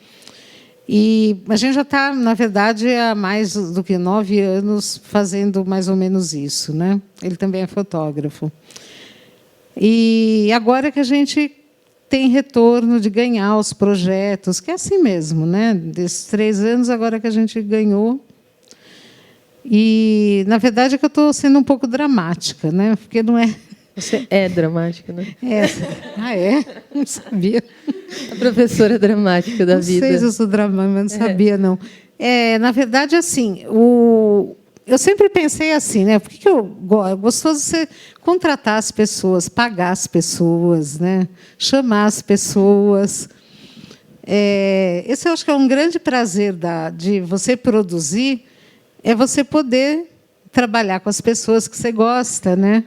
E a gente já está, na verdade, há mais do que 9 anos fazendo mais ou menos isso. Né? Ele também é fotógrafo. E agora que a gente tem retorno de ganhar os projetos, que é assim mesmo, né? Desses 3 anos, agora que a gente ganhou. E, na verdade, é que eu estou sendo um pouco dramática, né? Porque não é... Você é dramática, né? Não sabia. A professora dramática da vida. Não sei se eu sou dramática, mas não sabia, não. Na verdade, assim, eu sempre pensei assim, né? Por que é gostoso você contratar as pessoas, pagar as pessoas, né? Chamar as pessoas. Esse eu acho que é um grande prazer de você produzir, é você poder trabalhar com as pessoas que você gosta, né?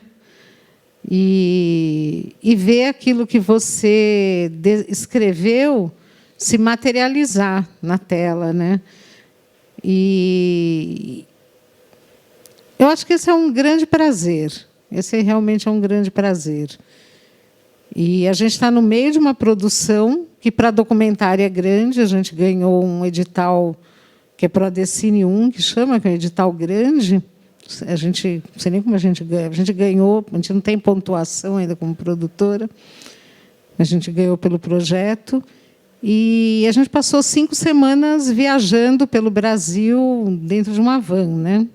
E ver aquilo que você escreveu se materializar na tela, né? E eu acho que esse é um grande prazer. Esse realmente é um grande prazer. E a gente está no meio de uma produção que, para documentário, é grande. A gente ganhou um edital que é para o Adecine 1, que é um edital grande. A gente, não sei nem como a gente ganha. A gente ganhou, a gente não tem pontuação ainda como produtora. A gente ganhou pelo projeto. E a gente passou 5 semanas viajando pelo Brasil dentro de uma van, né?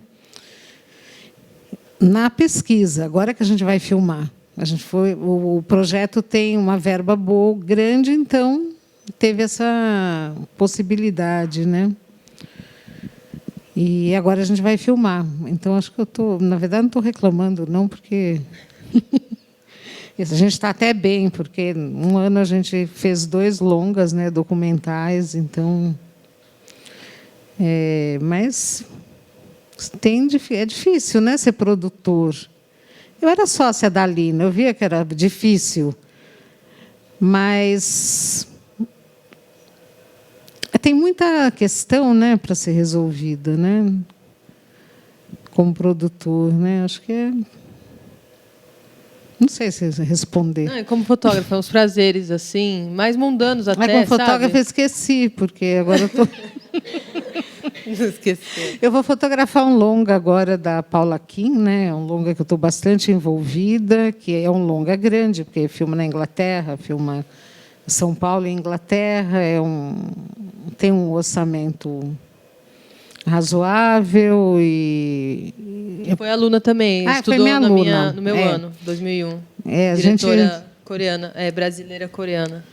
Na pesquisa, agora que a gente vai filmar. O projeto tem uma verba boa, grande, então teve essa possibilidade, né? E agora a gente vai filmar. Então, acho que na verdade, não estou reclamando, não, porque a gente está até bem, porque um ano a gente fez 2 longas, né, documentais, então. Mas é difícil, né, ser produtor. Eu era sócia da Lina, eu via que era difícil, mas tem muita questão, né, para ser resolvida, né, como produtor, né, acho que não sei se responder. Não, como fotógrafa, uns prazeres assim, mais mundanos até, mas como fotógrafa sabe? eu esqueci, porque agora eu estou... Esqueci. Eu vou fotografar um longa agora da Paula Kim, né? Um longa que eu estou bastante envolvida, que é um longa grande, porque filma na Inglaterra, filma São Paulo e Inglaterra, tem um orçamento razoável e Foi aluna também, foi estudou minha aluna. no meu ano, 2001. a Diretora coreana, brasileira coreana.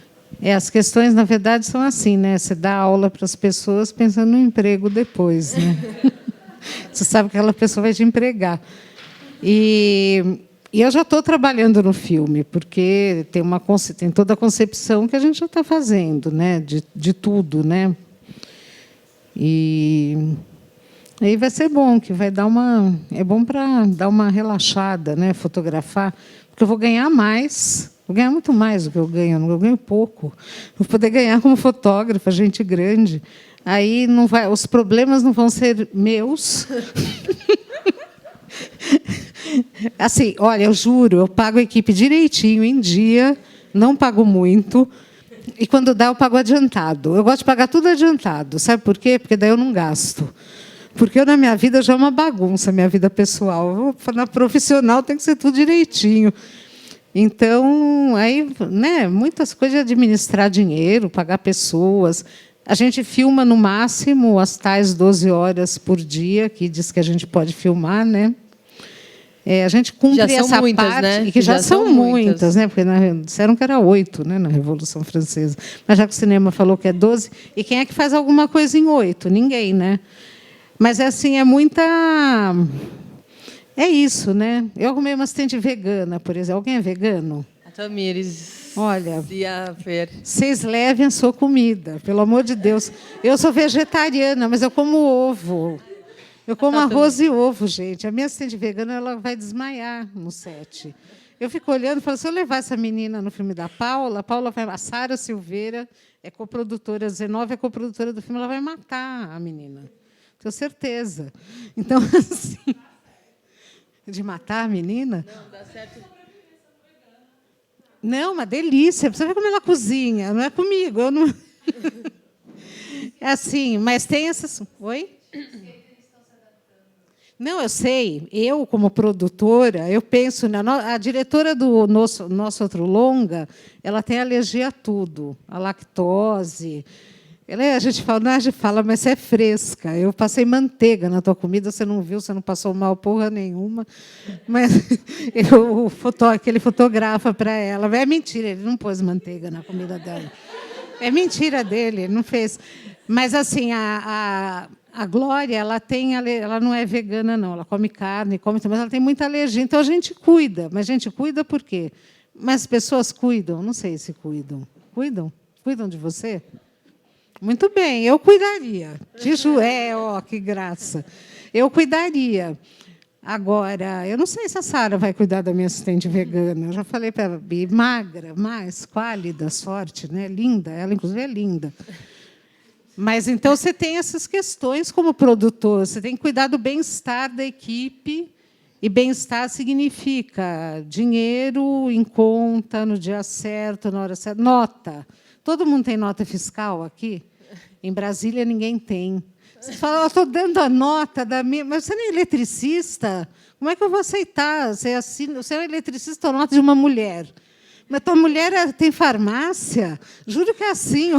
as questões, na verdade, são assim, né? Você dá aula para as pessoas pensando no emprego depois, né? Você sabe que aquela pessoa vai te empregar. E eu já estou trabalhando no filme, porque tem toda a concepção que a gente já está fazendo, né? De tudo, né? E aí vai ser bom, que vai dar é bom para dar uma relaxada, né? Fotografar, porque eu vou ganhar mais. Vou ganhar muito mais do que eu ganho pouco. Vou poder ganhar como fotógrafa, gente grande. Aí os problemas não vão ser meus. Assim, olha, eu juro, eu pago a equipe direitinho, em dia, não pago muito. E quando dá, eu pago adiantado. Eu gosto de pagar tudo adiantado. Sabe por quê? Porque daí eu não gasto. Porque na minha vida já é uma bagunça, minha vida pessoal. Na profissional tem que ser tudo direitinho. Então, aí, né, muitas coisas de administrar dinheiro, pagar pessoas. A gente filma, no máximo, as tais 12 horas por dia, que diz que a gente pode filmar, né? A gente cumpre essa muitas, parte, né? E que já são muitas, né? Porque disseram que era 8, né, na Revolução Francesa. Mas já que o cinema falou que é 12, e quem é que faz alguma coisa em 8? Ninguém, né? Mas assim, é muita. É isso, né? Eu arrumei uma assistente vegana, por exemplo. Alguém é vegano? A Tamires. Olha, E a Fer. vocês levem a sua comida, pelo amor de Deus. Eu sou vegetariana, mas eu como ovo. Eu como arroz e ovo, gente. A minha assistente vegana, ela vai desmaiar no set. Eu fico olhando e falo, se eu levar essa menina no filme da Paula, a Sara Silveira é coprodutora, a 19 é coprodutora do filme, ela vai matar a menina. Tenho certeza. Então, assim... De matar a menina? Não, dá certo. Não, uma delícia. Você vê como ela cozinha. Não é comigo. Eu não... É assim, mas tem essas... Oi? Não, eu sei. Eu, como produtora, eu penso... A diretora do nosso outro longa, ela tem alergia a tudo. A lactose... A gente fala, mas você é fresca. Eu passei manteiga na tua comida, você não viu, você não passou mal porra nenhuma. Mas ele fotografa para ela. É mentira, ele não pôs manteiga na comida dela. É mentira dele, ele não fez. Mas assim, a Glória, ela não é vegana, não. Ela come carne, mas ela tem muita alergia. Então a gente cuida. Mas a gente cuida por quê? Mas as pessoas cuidam? Não sei se cuidam. Cuidam? Cuidam de você? Muito bem, eu cuidaria. Que graça. Eu cuidaria. Agora, eu não sei se a Sara vai cuidar da minha assistente vegana. Eu já falei para ela, magra, mais esquálida, sorte, né? Linda. Ela, inclusive, é linda. Mas, então, você tem essas questões como produtor. Você tem que cuidar do bem-estar da equipe. E bem-estar significa dinheiro em conta, no dia certo, na hora certa. Nota. Todo mundo tem nota fiscal aqui? Em Brasília, ninguém tem. Você fala, eu estou dando a nota da minha... Mas você não é eletricista? Como é que eu vou aceitar? Você é um eletricista, a nota de uma mulher. Mas tua mulher tem farmácia? Juro que é assim.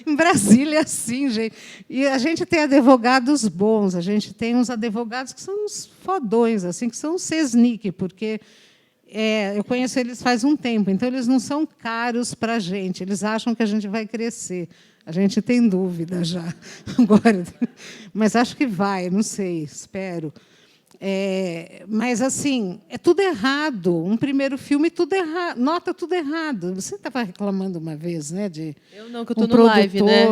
Em Brasília é assim, gente. E a gente tem advogados bons. A gente tem uns advogados que são uns fodões, assim, que são uns sesnique, porque... eu conheço eles faz um tempo, então eles não são caros para a gente, eles acham que a gente vai crescer. A gente tem dúvida já agora, mas acho que vai, não sei, espero. Mas, assim, é tudo errado. Um primeiro filme, tudo errado, nota tudo errado. Você estava reclamando uma vez, né? Eu não, que eu estou no live, né?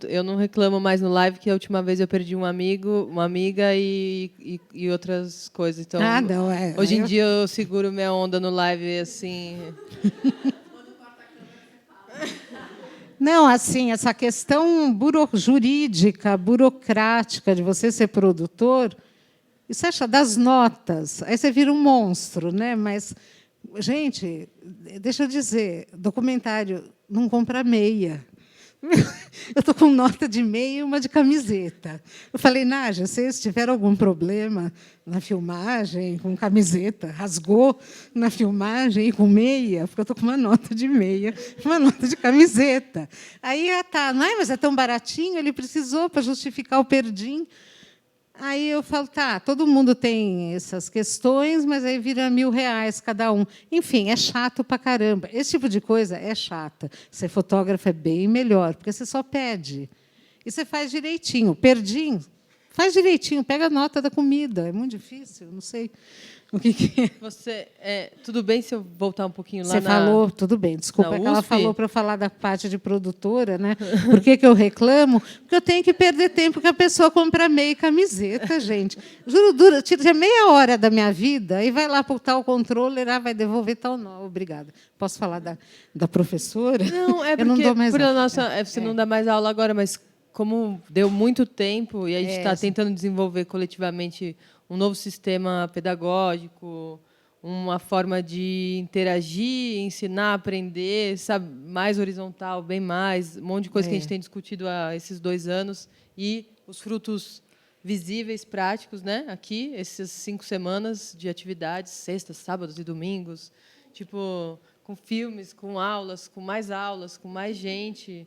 Eu não reclamo mais no live, que a última vez eu perdi um amigo, uma amiga e outras coisas. Então, não, hoje em dia eu seguro minha onda no live, assim. Não, assim, essa questão jurídica, burocrática de você ser produtor. E você acha das notas, aí você vira um monstro, né? Mas, gente, deixa eu dizer, documentário não compra meia. Eu estou com nota de meia e uma de camiseta. Eu falei, Nádia, se tiver algum problema na filmagem, com camiseta, rasgou na filmagem e com meia, porque eu estou com uma nota de meia e uma nota de camiseta. Aí, tá, não é, mas é tão baratinho, ele precisou para justificar o perdim. Aí eu falo, tá, todo mundo tem essas questões, mas aí vira R$ 1.000 cada um. Enfim, é chato pra caramba. Esse tipo de coisa é chata. Ser fotógrafo é bem melhor, porque você só pede. E você faz direitinho. Perdim, faz direitinho, pega a nota da comida. É muito difícil, não sei o que é. Você, tudo bem se eu voltar um pouquinho lá Você falou, tudo bem, desculpa, na é que ela USP? falou para eu falar da parte de produtora, né? Por que eu reclamo? Porque eu tenho que perder tempo que a pessoa compra meia e camiseta, gente. Juro, dura, tira meia hora da minha vida e vai lá para o tal controller, vai devolver tal não. Obrigada. Posso falar da professora? Não, é porque eu não dou mais por aula. nossa, você não dá mais aula agora, mas como deu muito tempo e a gente está tentando desenvolver coletivamente um novo sistema pedagógico, uma forma de interagir, ensinar, aprender, sabe, mais horizontal, bem mais, um monte de coisa que a gente tem discutido há esses 2 anos e os frutos visíveis, práticos, né? Aqui, essas 5 semanas de atividades, sextas, sábados e domingos, tipo, com filmes, com aulas, com mais gente.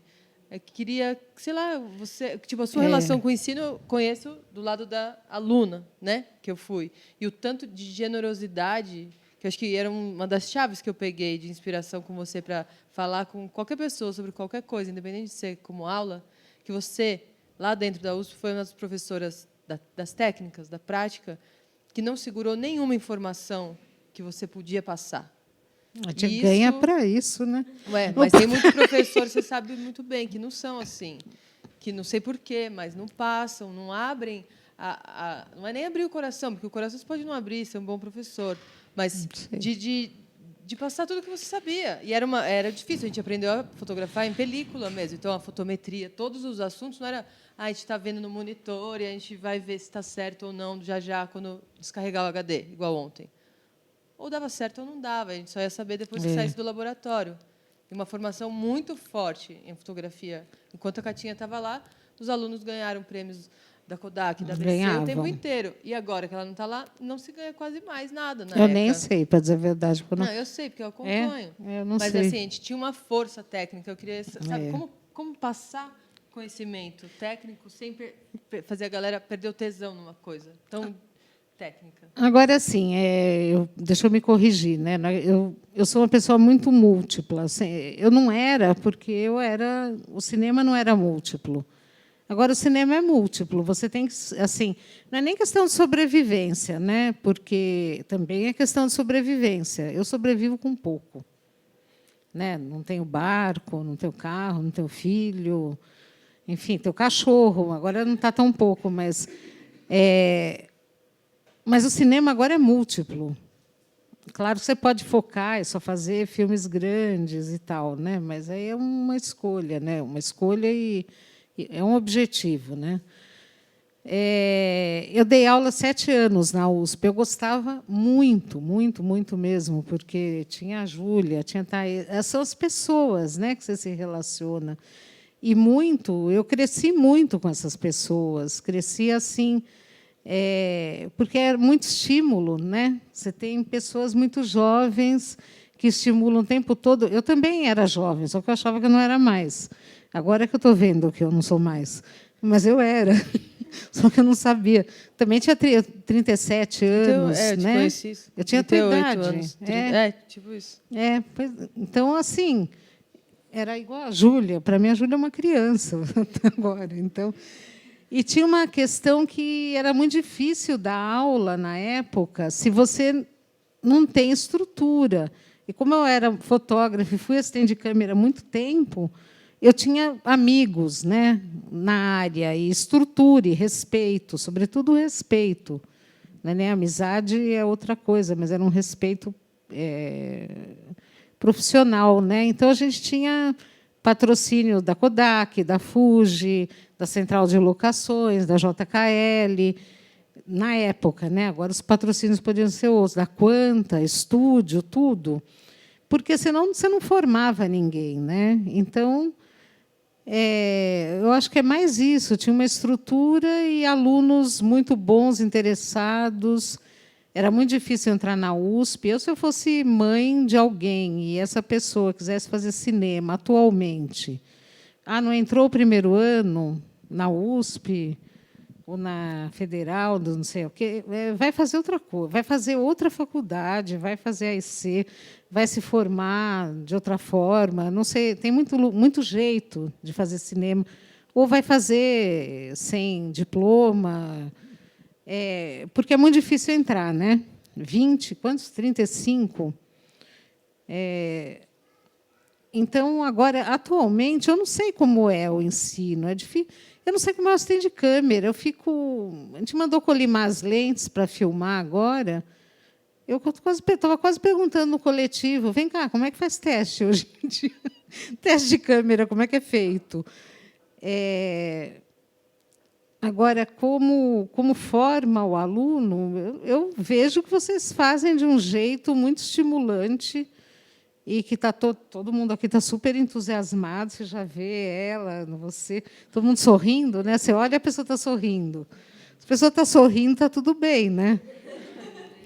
Queria, sei lá, você, tipo, a sua relação com o ensino eu conheço do lado da aluna, né, que eu fui. E o tanto de generosidade, que eu acho que era uma das chaves que eu peguei de inspiração com você para falar com qualquer pessoa sobre qualquer coisa, independente de ser como aula, que você, lá dentro da USP, foi uma das professoras das técnicas, da prática, que não segurou nenhuma informação que você podia passar. A gente ganha para isso, né? Mas tem muitos professores, você sabe muito bem, que não são assim, que não sei porquê, mas não passam, não abrem, não é nem abrir o coração, porque o coração você pode não abrir, ser um bom professor, mas de passar tudo o que você sabia. E era difícil, a gente aprendeu a fotografar em película mesmo, então a fotometria, todos os assuntos, não era a gente está vendo no monitor e a gente vai ver se está certo ou não já quando descarregar o HD, igual ontem. Ou dava certo ou não dava, a gente só ia saber depois que saísse do laboratório. E uma formação muito forte em fotografia. Enquanto a Catinha estava lá, os alunos ganharam prêmios da Kodak, da BC o tempo inteiro. E agora que ela não está lá, não se ganha quase mais nada. Eu nem sei, para dizer a verdade. Não, eu sei, porque eu acompanho. Eu não Mas sei. assim, a gente tinha uma força técnica. Eu queria saber como passar conhecimento técnico sem fazer a galera perder o tesão numa coisa tão técnica. Agora, assim, deixa eu me corrigir, né? Eu sou uma pessoa muito múltipla. Assim, eu não era, porque o cinema não era múltiplo. Agora, o cinema é múltiplo. Você tem que, assim, não é nem questão de sobrevivência, né? Porque também é questão de sobrevivência. Eu sobrevivo com pouco, né? Não tenho barco, não tenho carro, não tenho filho, enfim, tenho cachorro. Agora não está tão pouco, mas o cinema agora é múltiplo. Claro que você pode focar e só fazer filmes grandes e tal, né? Mas aí é uma escolha, né? Uma escolha e é um objetivo, né? Eu dei aula 7 anos na USP. Eu gostava muito, muito, muito mesmo, porque tinha a Júlia, tinha a Thaís. São as pessoas, né, que você se relaciona. E eu cresci muito com essas pessoas. Cresci assim, porque é muito estímulo, né? Você tem pessoas muito jovens que estimulam o tempo todo. Eu também era jovem, só que eu achava que eu não era mais. Agora que eu estou vendo que eu não sou mais. Mas eu era, só que eu não sabia. Também tinha 37 anos. Né? Eu tinha a tua idade. Anos, tipo isso. Então, assim, era igual a Júlia. Para mim, a Júlia é uma criança até agora. Então, e tinha uma questão que era muito difícil dar aula na época se você não tem estrutura. E como eu era fotógrafa e fui assistente de câmera há muito tempo, eu tinha amigos, né, na área, e estrutura, e respeito, sobretudo respeito. Nem amizade é outra coisa, mas era um respeito profissional, né? Então a gente tinha patrocínio da Kodak, da Fuji, da Central de Locações, da JKL, na época, né? Agora os patrocínios podiam ser outros, da Quanta, Estúdio, tudo, porque senão você não formava ninguém, né? Então eu acho que é mais isso. Tinha uma estrutura e alunos muito bons, interessados. Era muito difícil entrar na USP. Se eu fosse mãe de alguém e essa pessoa quisesse fazer cinema atualmente, não entrou o primeiro ano na USP, ou na Federal, do não sei o quê, vai fazer outra coisa, vai fazer outra faculdade, vai fazer a IC, vai se formar de outra forma, não sei, tem muito jeito de fazer cinema, ou vai fazer sem diploma, porque é muito difícil entrar, né? 20, quantos? 35. Então, agora, atualmente, eu não sei como é o ensino. É difícil. Eu não sei como é o assistente de câmera. A gente mandou colimar as lentes para filmar agora. Eu estava quase perguntando no coletivo, vem cá, como é que faz teste hoje em dia? Teste de câmera, como é que é feito? Agora, como forma o aluno, eu vejo que vocês fazem de um jeito muito estimulante e que todo mundo aqui está super entusiasmado. Você já vê ela, você, todo mundo sorrindo, né? Você olha e a pessoa está sorrindo. Se a pessoa está sorrindo, está tudo bem, né?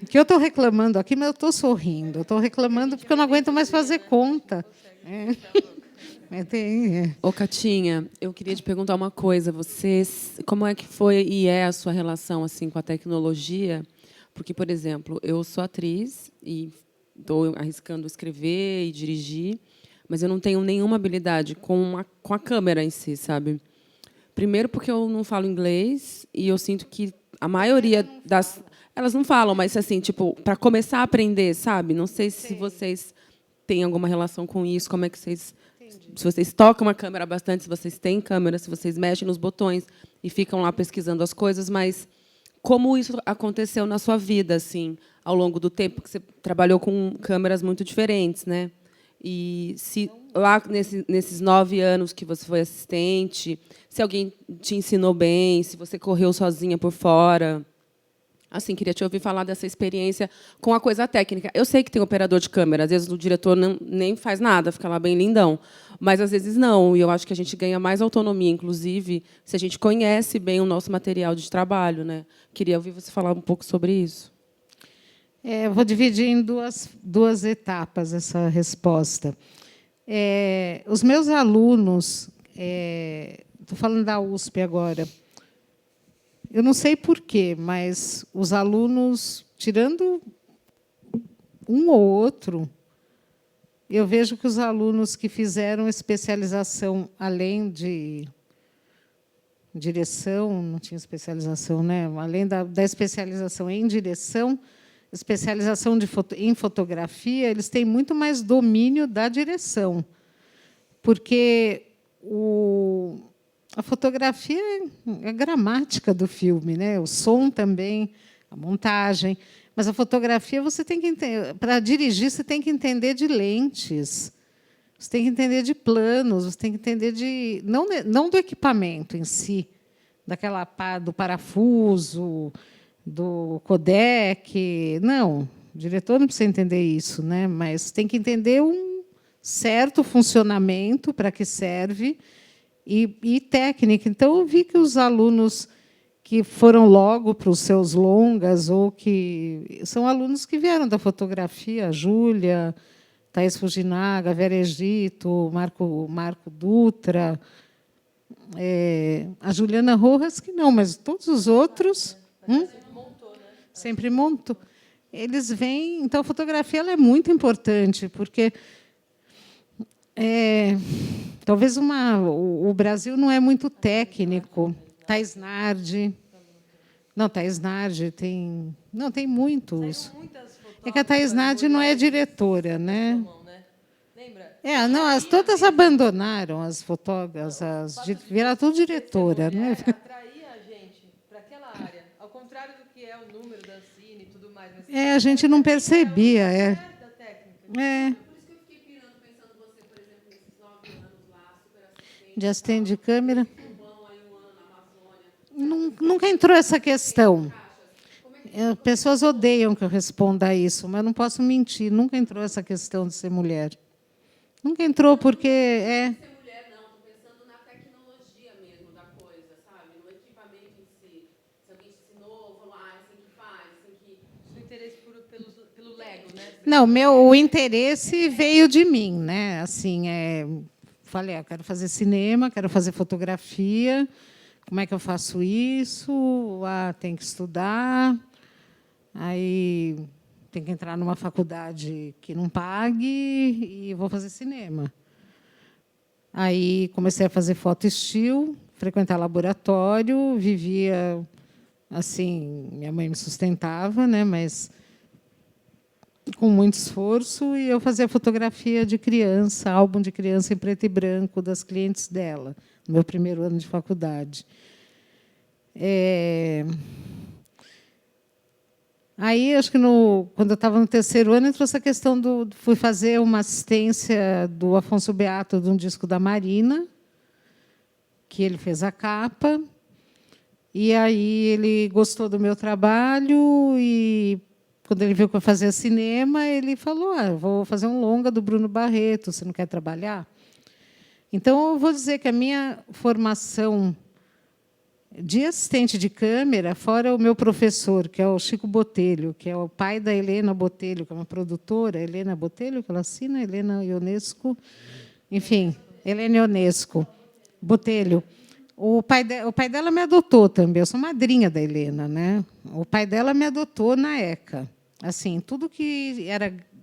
Que eu estou reclamando aqui, mas eu estou sorrindo. Eu estou reclamando porque eu não aguento mais fazer conta. Ô, Catinha, eu queria te perguntar uma coisa. Como é que foi e é a sua relação assim com a tecnologia? Porque, por exemplo, eu sou atriz e estou arriscando escrever e dirigir, mas eu não tenho nenhuma habilidade com a câmera em si, sabe? Primeiro porque eu não falo inglês e eu sinto que a maioria das... Elas não falam, mas assim, tipo, para começar a aprender, sabe? Não sei se vocês têm alguma relação com isso, como é que vocês... Se vocês tocam a câmera bastante, se vocês têm câmera, se vocês mexem nos botões e ficam lá pesquisando as coisas, mas como isso aconteceu na sua vida, assim, ao longo do tempo que você trabalhou com câmeras muito diferentes, né? E se lá nesses 9 anos que você foi assistente, se alguém te ensinou bem, se você correu sozinha por fora. Assim, queria te ouvir falar dessa experiência com a coisa técnica. Eu sei que tem operador de câmera, às vezes o diretor nem faz nada, fica lá bem lindão. Mas, às vezes, não. E eu acho que a gente ganha mais autonomia, inclusive, se a gente conhece bem o nosso material de trabalho, né? Queria ouvir você falar um pouco sobre isso. Eu vou dividir em duas etapas essa resposta. Os meus alunos, estou falando da USP agora, eu não sei porquê, mas os alunos, tirando um ou outro, eu vejo que os alunos que fizeram especialização além de direção, não tinha especialização, né? Além da especialização em direção, especialização em fotografia, eles têm muito mais domínio da direção, porque a fotografia é a gramática do filme, né? O som também, a montagem. Mas a fotografia você tem que entender. Para dirigir, você tem que entender de lentes, você tem que entender de planos, você tem que entender de. Não do equipamento em si, do parafuso, do codec. Não, o diretor não precisa entender isso, né? Mas tem que entender um certo funcionamento, para que serve. E técnica. Então, eu vi que os alunos que foram logo para os seus longas, ou que são alunos que vieram da fotografia, a Júlia, Thaís Fujinaga, Vera Egito, Marco Dutra, a Juliana Rojas, que não, mas todos os outros... Sempre montou. Eles vêm... Então, a fotografia ela é muito importante, porque... Talvez o Brasil não é muito técnico. Thais Nardi. Não, Thais Nardi tem. Não, tem muitos. É que a Thais Nardi não é diretora, né? Lembra? Não, todas abandonaram as fotógrafas, viraram tudo diretora, né? Atraía a gente para aquela área, ao contrário do que é o número da Cine e tudo mais. Mas A gente não percebia. da técnica. De assistente de câmera. Nunca entrou essa questão. Pessoas odeiam que eu responda a isso, mas não posso mentir. Nunca entrou essa questão de ser mulher. Nunca entrou porque Ser mulher, não. Estou pensando na tecnologia mesmo da coisa, sabe? No equipamento em si. Se alguém te ensinou, falou, assim que faz, assim que... O interesse pelo Lego, né? Não, o interesse veio de mim, né? Assim, falei, eu quero fazer cinema, quero fazer fotografia. como é que eu faço isso? Ah, tem que estudar, aí tem que entrar numa faculdade que não pague e vou fazer cinema. Aí comecei a fazer foto estilo, frequentar laboratório, vivia assim, minha mãe me sustentava, né, mas com muito esforço, e eu fazia fotografia de criança, álbum de criança em preto e branco das clientes dela, no meu primeiro ano de faculdade. Aí, acho que quando eu estava no terceiro ano, entrou essa questão fui fazer uma assistência do Afonso Beato de um disco da Marina, que ele fez a capa, e aí ele gostou do meu trabalho e, quando ele viu que eu fazia cinema, ele falou: vou fazer um longa do Bruno Barreto, você não quer trabalhar? Então, eu vou dizer que a minha formação de assistente de câmera, fora o meu professor, que é o Chico Botelho, que é o pai da Helena Botelho, que é uma produtora, Helena Botelho, que ela assina, Helena Ionesco, enfim, Helena Ionesco, Botelho. O pai dela me adotou também, eu sou madrinha da Helena, né? O pai dela me adotou na ECA. Assim, tudo que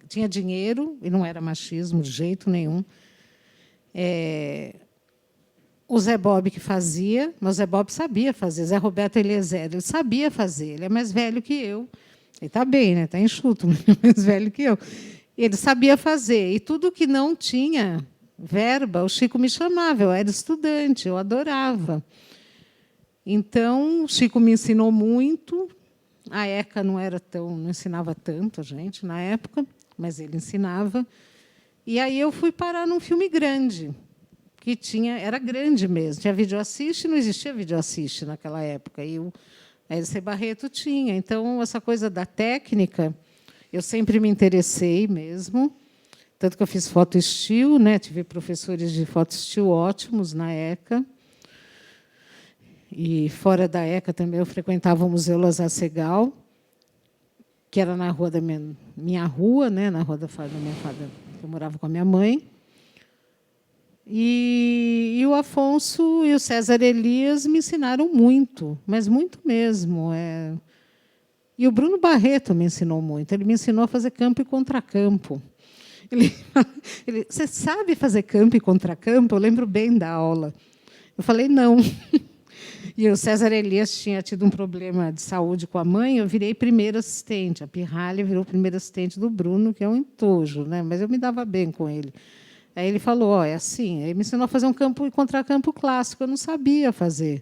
tinha dinheiro, e não era machismo de jeito nenhum. O Zé Bob que fazia, mas o Zé Bob sabia fazer, Zé Roberto Eliezer, ele sabia fazer, ele é mais velho que eu. Ele está bem, né? Está enxuto, mas ele é mais velho que eu. Ele sabia fazer, e tudo que não tinha verba, o Chico me chamava, eu era estudante, eu adorava. Então, o Chico me ensinou muito, a ECA não ensinava tanto a gente na época, mas ele ensinava. E aí eu fui parar num filme grande, que era grande mesmo. Tinha videoassiste, não existia videoassiste naquela época. E a LC Barreto tinha. Então, essa coisa da técnica, eu sempre me interessei mesmo. Tanto que eu fiz foto estilo, né? Tive professores de foto estilo ótimos na ECA. E, fora da ECA, também eu frequentava o Museu Losar Segal, que era na rua da minha rua, né? Na rua da minha fada, que eu morava com a minha mãe. E o Afonso e o César Elias me ensinaram muito, mas muito mesmo. E o Bruno Barreto me ensinou muito. Ele me ensinou a fazer campo e contracampo. Você sabe fazer campo e contracampo? Eu lembro bem da aula. Eu falei, não. E o César Elias tinha tido um problema de saúde com a mãe, eu virei primeira assistente. A Pirralha virou primeira assistente do Bruno, que é um entojo, né? Mas eu me dava bem com ele. Aí ele falou, é assim, ele me ensinou a fazer um campo e contracampo clássico, eu não sabia fazer.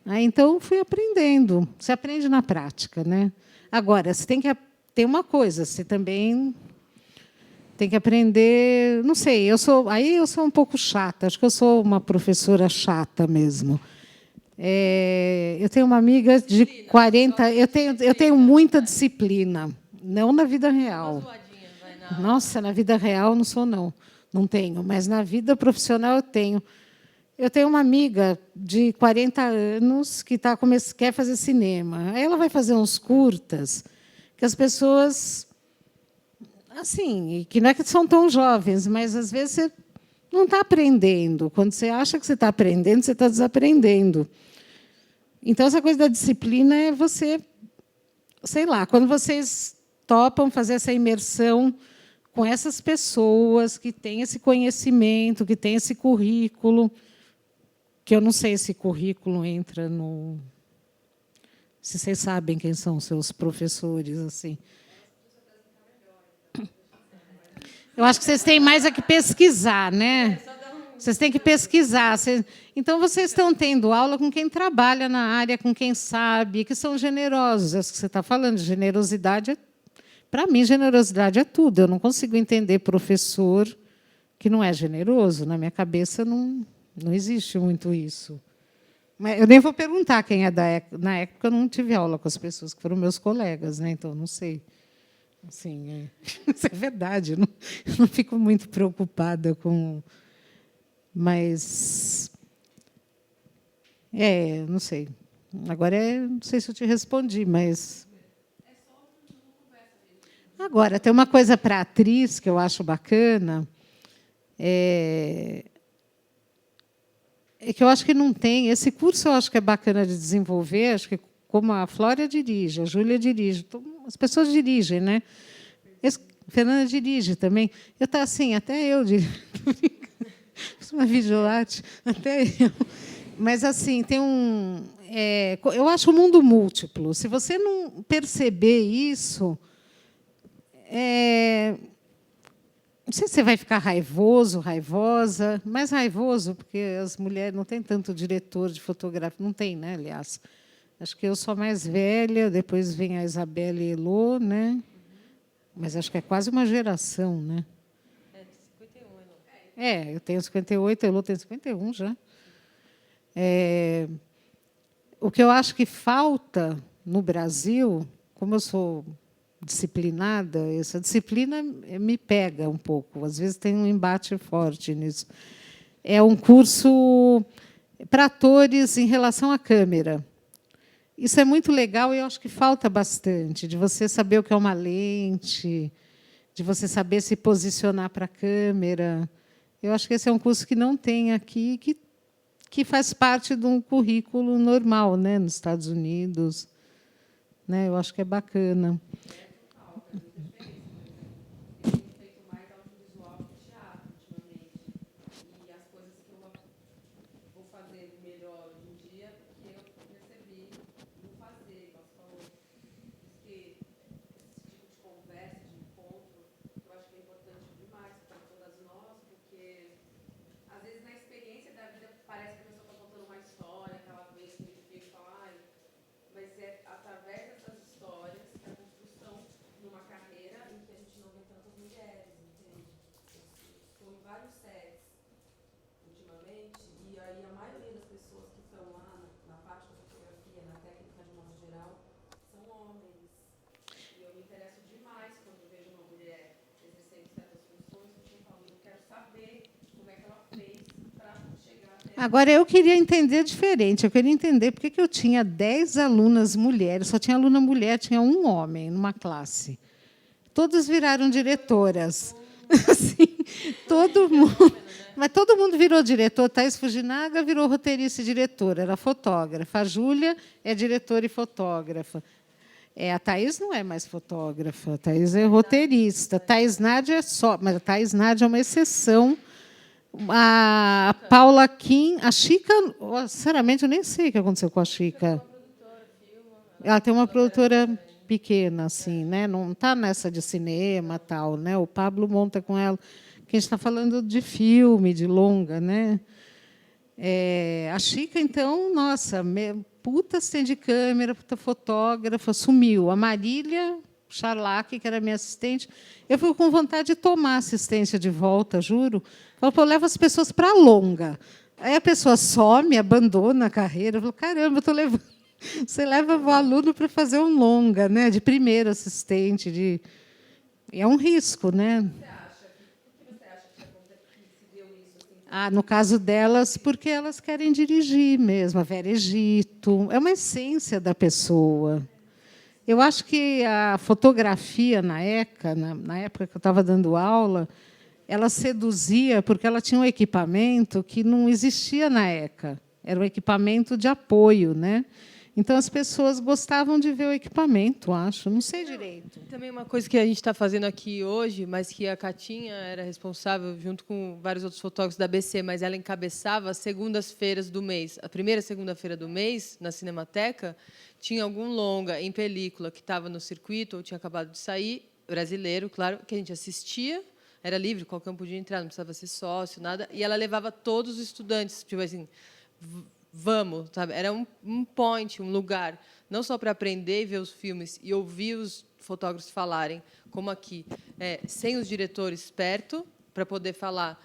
Aí, então, fui aprendendo. Você aprende na prática, né? Agora, você tem que ter uma coisa, você também tem que aprender, não sei, eu sou um pouco chata, acho que eu sou uma professora chata mesmo. Eu tenho uma amiga de 40, eu tenho muita disciplina, não na vida real. Nossa, na vida real não sou, não tenho, mas na vida profissional eu tenho. Eu tenho uma amiga de 40 anos que quer fazer cinema. Aí ela vai fazer uns curtas que as pessoas, assim, que não é que são tão jovens, mas às vezes você não está aprendendo. Quando você acha que você está aprendendo, você está desaprendendo. Então, essa coisa da disciplina é você, sei lá, quando vocês topam fazer essa imersão com essas pessoas que têm esse conhecimento, que têm esse currículo, que eu não sei se currículo entra no... Se vocês sabem quem são os seus professores, assim. Eu acho que vocês têm mais a que pesquisar, né? Vocês têm que pesquisar. Então, vocês estão tendo aula com quem trabalha na área, com quem sabe, que são generosos. É isso que você está falando. Generosidade, para mim, generosidade é tudo. Eu não consigo entender professor que não é generoso. Na minha cabeça, não existe muito isso. Mas eu nem vou perguntar quem é da ECA. Na época, eu não tive aula com as pessoas que foram meus colegas, né? Então, não sei. Assim, isso é verdade. Eu não fico muito preocupada com... Mas... não sei. Agora, não sei se eu te respondi, mas... Agora, tem uma coisa para a atriz que eu acho bacana. é que eu acho que não tem. Esse curso eu acho que é bacana de desenvolver, acho que como a Flória dirige, a Júlia dirige, as pessoas dirigem, né? A Fernanda dirige também. Eu tá assim, até eu dirijo. Fiz uma videoarte, até eu. Mas assim, tem um. Eu acho o mundo múltiplo. Se você não perceber isso, não sei se você vai ficar raivoso, raivosa, mais raivoso, porque as mulheres não têm tanto diretor de fotografia, não tem, né? Aliás, acho que eu sou a mais velha, depois vem a Isabela e a Elô, né? Mas acho que é quase uma geração, né? 51, eu tenho 58, a Elô tem 51 já. O que eu acho que falta no Brasil, como eu sou disciplinada, essa disciplina me pega um pouco, às vezes tem um embate forte nisso. É um curso para atores em relação à câmera. Isso é muito legal e eu acho que falta bastante, de você saber o que é uma lente, de você saber se posicionar para a câmera. Eu acho que esse é um curso que não tem aqui, que faz parte de um currículo normal, né, nos Estados Unidos. Né, eu acho que é bacana. Agora, eu queria entender diferente. Eu queria entender por que eu tinha 10 alunas mulheres, só tinha aluna mulher, tinha um homem numa classe. Todas viraram diretoras. Assim, todo mundo, mas todo mundo virou diretor. Thaís Fujinaga virou roteirista e diretora, era fotógrafa. A Júlia é diretora e fotógrafa. A Thaís não é mais fotógrafa, a Thaís é roteirista. Thaís Nádia é só, mas a Thaís Nádia é uma exceção. A Paula Kim, a Chica, sinceramente, eu nem sei o que aconteceu com a Chica. Ela tem uma produtora pequena, assim, né? Não está nessa de cinema, tal, né? O Pablo monta com ela. Que a gente está falando de filme, de longa, né? A Chica, então, nossa, puta assistente de câmera, puta fotógrafa, sumiu. A Marília Charlac, que era minha assistente, eu fui com vontade de tomar assistência de volta, juro. Falei, eu levo as pessoas para a longa. Aí a pessoa some, abandona a carreira. Eu falo, caramba, eu estou levando. Você leva o aluno para fazer um longa, né? De primeiro assistente. É um risco, né? Por que você acha que se deu isso? No caso delas, porque elas querem dirigir mesmo. A Vera Egito. É uma essência da pessoa. Eu acho que a fotografia, na época que eu estava dando aula, ela seduzia porque ela tinha um equipamento que não existia na ECA. Era um equipamento de apoio, né? Então, as pessoas gostavam de ver o equipamento, acho. Não sei direito. Também uma coisa que a gente está fazendo aqui hoje, mas que a Catinha era responsável, junto com vários outros fotógrafos da ABC, mas ela encabeçava as segundas-feiras do mês. A primeira segunda-feira do mês, na Cinemateca, tinha algum longa em película que estava no circuito, ou tinha acabado de sair, brasileiro, claro, que a gente assistia. Era livre, qualquer um podia entrar, não precisava ser sócio, nada. E ela levava todos os estudantes, tipo assim, vamos, sabe? Era um point, um lugar, não só para aprender e ver os filmes e ouvir os fotógrafos falarem, como aqui, sem os diretores perto, para poder falar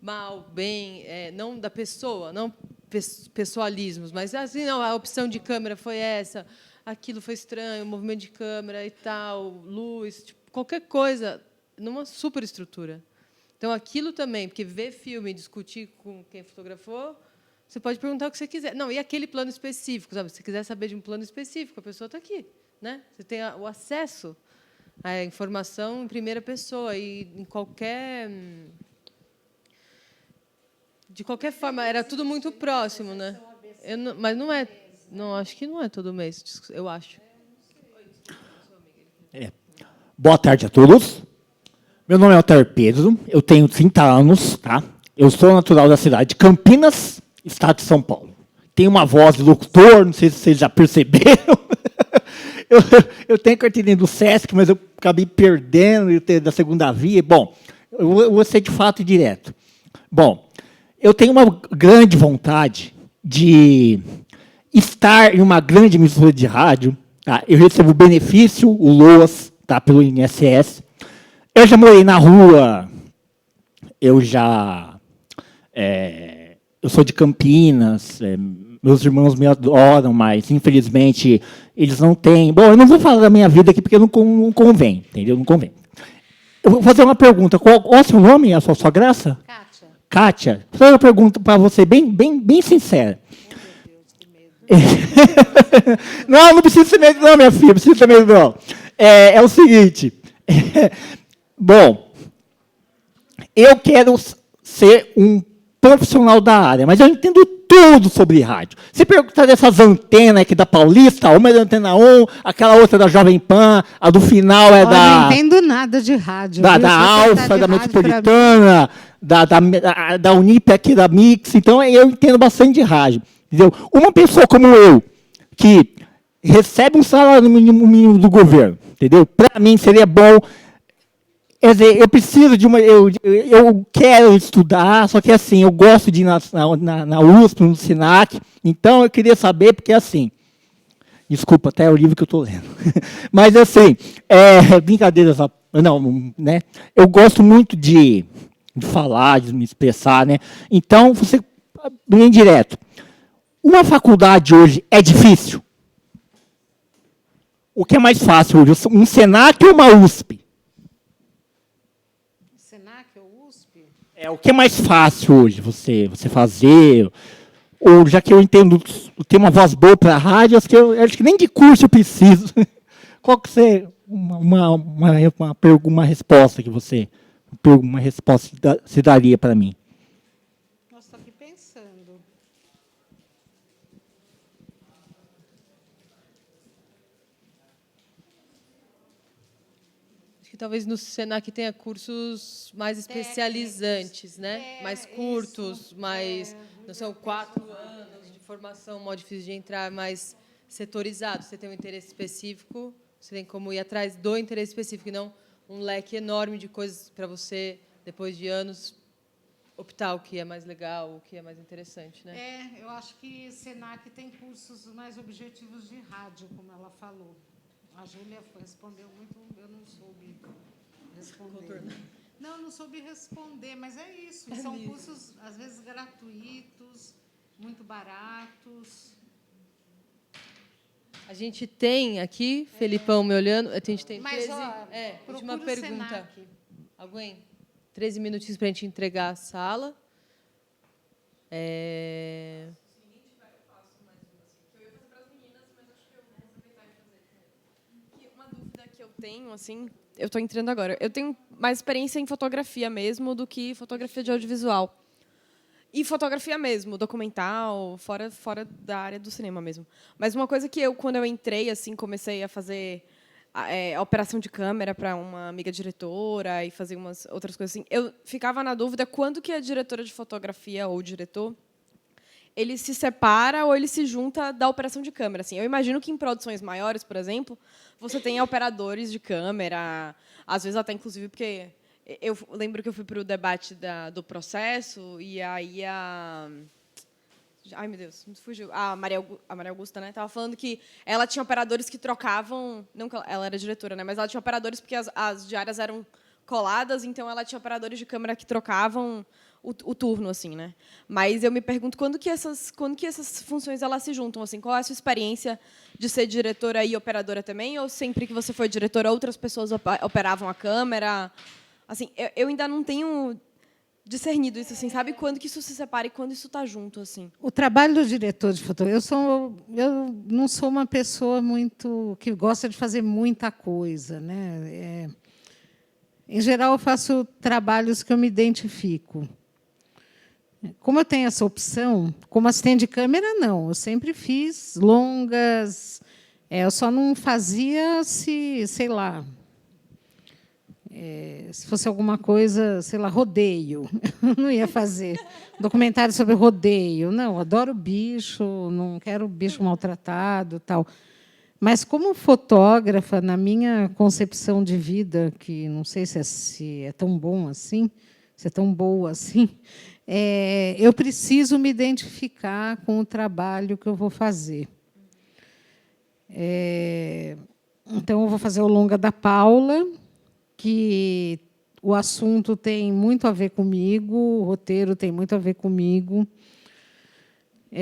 mal, bem, não da pessoa, não pessoalismos, mas assim, não, a opção de câmera foi essa, aquilo foi estranho, o movimento de câmera e tal, luz, tipo, qualquer coisa, numa superestrutura. Então, aquilo também, porque ver filme e discutir com quem fotografou, você pode perguntar o que você quiser. Não, e aquele plano específico, sabe? Se você quiser saber de um plano específico, a pessoa está aqui, né? Você tem o acesso à informação em primeira pessoa e em qualquer De qualquer forma, era tudo muito próximo, né? Mas não é... Não, acho que não é todo mês, eu acho. Boa tarde a todos. Meu nome é Altair Pedro, eu tenho 30 anos, tá? Eu sou natural da cidade de Campinas, estado de São Paulo. Tenho uma voz de locutor, não sei se vocês já perceberam. eu tenho carteirinha do Sesc, mas eu acabei perdendo da segunda via. Bom, eu vou ser de fato direto. Bom, eu tenho uma grande vontade de estar em uma grande emissora de rádio. Tá? Eu recebo benefício, o LOAS, tá? Pelo INSS. Eu já morei na rua, eu sou de Campinas, meus irmãos me adoram, mas, infelizmente, eles não têm... Bom, eu não vou falar da minha vida aqui, porque não convém, entendeu? Não convém. Eu vou fazer uma pergunta. Qual é o seu nome, a sua graça? Kátia. Kátia, vou fazer uma pergunta para você, bem sincera. Não, não precisa ser medo, não, minha filha, não precisa ter medo, não. É o seguinte... Bom, eu quero ser um profissional da área, mas eu entendo tudo sobre rádio. Se perguntar dessas antenas aqui da Paulista, uma é da Antena 1, aquela outra da Jovem Pan, a do final é Eu não entendo nada de rádio. da Alfa, da Metropolitana, da Unip aqui, da Mix. Então, eu entendo bastante de rádio. Entendeu? Uma pessoa como eu, que recebe um salário mínimo do governo, entendeu? Para mim, seria bom... Quer dizer, eu preciso de uma... Eu quero estudar, só que assim, eu gosto de ir na USP, no SINAC, então eu queria saber, porque assim... Desculpa, até é o livro que eu estou lendo. Mas assim, brincadeiras... Não, né? Eu gosto muito de falar, de me expressar, né? Então, você... Bem direto. Uma faculdade hoje é difícil? O que é mais fácil hoje? Um SENAC ou uma USP? O que é mais fácil hoje você fazer? Ou já que eu entendo, tenho uma voz boa para a rádio, acho que nem de curso eu preciso. Qual que você uma resposta que você se daria para mim? Nós estamos aqui pensando. Que talvez no Senac tenha cursos mais especializantes, né? Mais curtos, mais... Não são 4 anos de formação, mó difícil de entrar, mais setorizado. Você tem um interesse específico, você tem como ir atrás do interesse específico, e não um leque enorme de coisas para você, depois de anos, optar o que é mais legal, o que é mais interessante, né? Eu acho que Senac tem cursos mais objetivos de rádio, como ela falou. A Júlia respondeu muito, eu não soube responder. Não soube responder, mas é isso. São cursos, às vezes, gratuitos, muito baratos. A gente tem aqui, Felipão me olhando, a gente tem 13... última pergunta. Senac. Alguém? 13 minutinhos para a gente entregar a sala. Tenho, assim, eu estou entrando agora. Eu tenho mais experiência em fotografia mesmo do que fotografia de audiovisual. E fotografia mesmo, documental, fora da área do cinema mesmo. Mas uma coisa que quando eu entrei, assim, comecei a fazer a operação de câmera para uma amiga diretora e fazer umas outras coisas assim, eu ficava na dúvida quando que a diretora de fotografia ou o diretor ele se separa ou ele se junta da operação de câmera. Assim, eu imagino que em produções maiores, por exemplo, você tem operadores de câmera, às vezes até, inclusive, porque eu lembro que eu fui para o debate do processo e aí ai, meu Deus, me fugiu. A Maria Augusta, né, estava falando que ela tinha operadores que trocavam... Não que ela era diretora, né, mas ela tinha operadores porque as diárias eram coladas, então ela tinha operadores de câmera que trocavam o turno, assim, né? Mas eu me pergunto quando que essas funções elas se juntam, assim? Qual é a sua experiência de ser diretora e operadora também? Ou sempre que você foi diretora, outras pessoas operavam a câmera? Assim, eu ainda não tenho discernido isso, assim, sabe? Quando que isso se separa e quando isso está junto, assim? O trabalho do diretor de fotografia... Eu não sou uma pessoa muito que gosta de fazer muita coisa, né? Em geral, eu faço trabalhos que eu me identifico. Como eu tenho essa opção, como assistente de câmera, não. Eu sempre fiz longas. Eu só não fazia se, sei lá, se fosse alguma coisa, sei lá, rodeio. Eu não ia fazer documentário sobre rodeio. Não, adoro bicho, não quero bicho maltratado, tal. Mas como fotógrafa, na minha concepção de vida, que não sei se é tão bom assim, se é tão boa assim, eu preciso me identificar com o trabalho que eu vou fazer. Então, eu vou fazer o longa da Paula, que o assunto tem muito a ver comigo, o roteiro tem muito a ver comigo.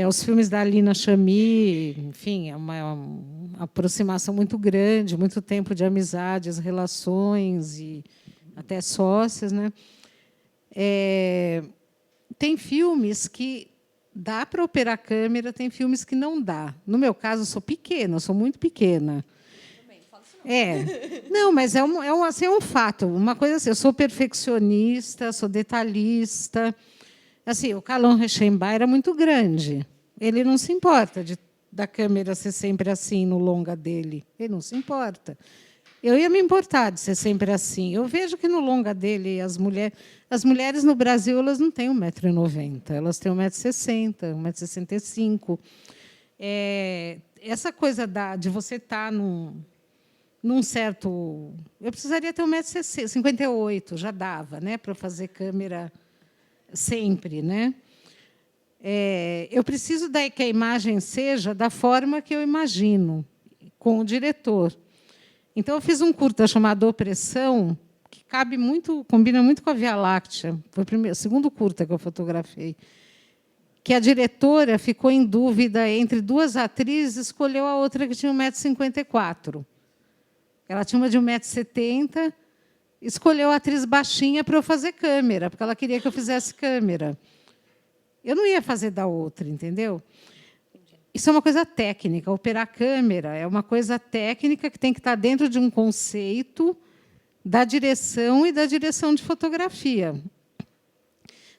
Os filmes da Alina Chamy, enfim, é uma aproximação muito grande, muito tempo de amizades, relações e até sócias, né? Tem filmes que dá para operar a câmera, tem filmes que não dá. No meu caso, eu sou pequena, eu sou muito pequena. Não, mas é um fato. Uma coisa assim, eu sou perfeccionista, sou detalhista. Assim, o Calon Rechenbach era muito grande. Ele não se importa da câmera ser sempre assim no longa dele. Ele não se importa. Eu ia me importar de ser sempre assim. Eu vejo que no longa dele as mulheres no Brasil elas não têm 1,90 m, elas têm 1,60 m, 1,65 m. Essa coisa de você estar num certo... Eu precisaria ter 1,58 m, já dava, né, para fazer câmera sempre, né? Eu preciso que a imagem seja da forma que eu imagino, com o diretor. Então, eu fiz um curta chamado Opressão, que combina muito com a Via Láctea. Foi o segundo curta que eu fotografei. Que a diretora ficou em dúvida entre duas atrizes, escolheu a outra que tinha 1,54 m. Ela tinha uma de 1,70 m, escolheu a atriz baixinha para eu fazer câmera, porque ela queria que eu fizesse câmera. Eu não ia fazer da outra, entendeu? Isso é uma coisa técnica. Operar câmera é uma coisa técnica que tem que estar dentro de um conceito da direção e da direção de fotografia.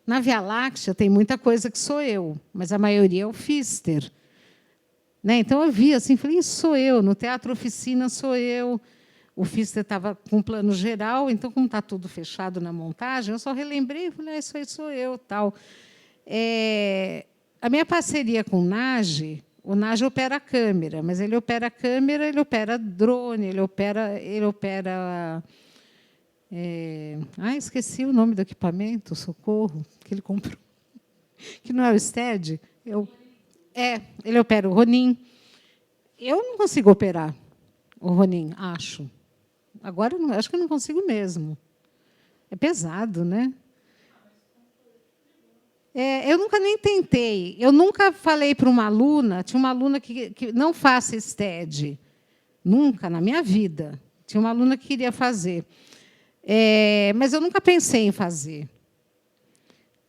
Na Via Láctea tem muita coisa que sou eu, mas a maioria é o Pfister. Né? Então, eu vi assim, falei, isso sou eu. No Teatro Oficina sou eu. O Pfister estava com um plano geral, então, como está tudo fechado na montagem, eu só relembrei e falei, isso aí sou eu. Tal. A minha parceria com o Nage opera a câmera, mas ele opera a câmera, ele opera drone, ele opera esqueci o nome do equipamento, socorro, que ele comprou, que não é o STED. Ele opera o Ronin. Eu não consigo operar o Ronin, acho. Agora, acho que eu não consigo mesmo. É pesado, né? Eu nunca nem tentei. Eu nunca falei para uma aluna, tinha uma aluna que não faça STED. Nunca, na minha vida. Tinha uma aluna que queria fazer. Mas eu nunca pensei em fazer.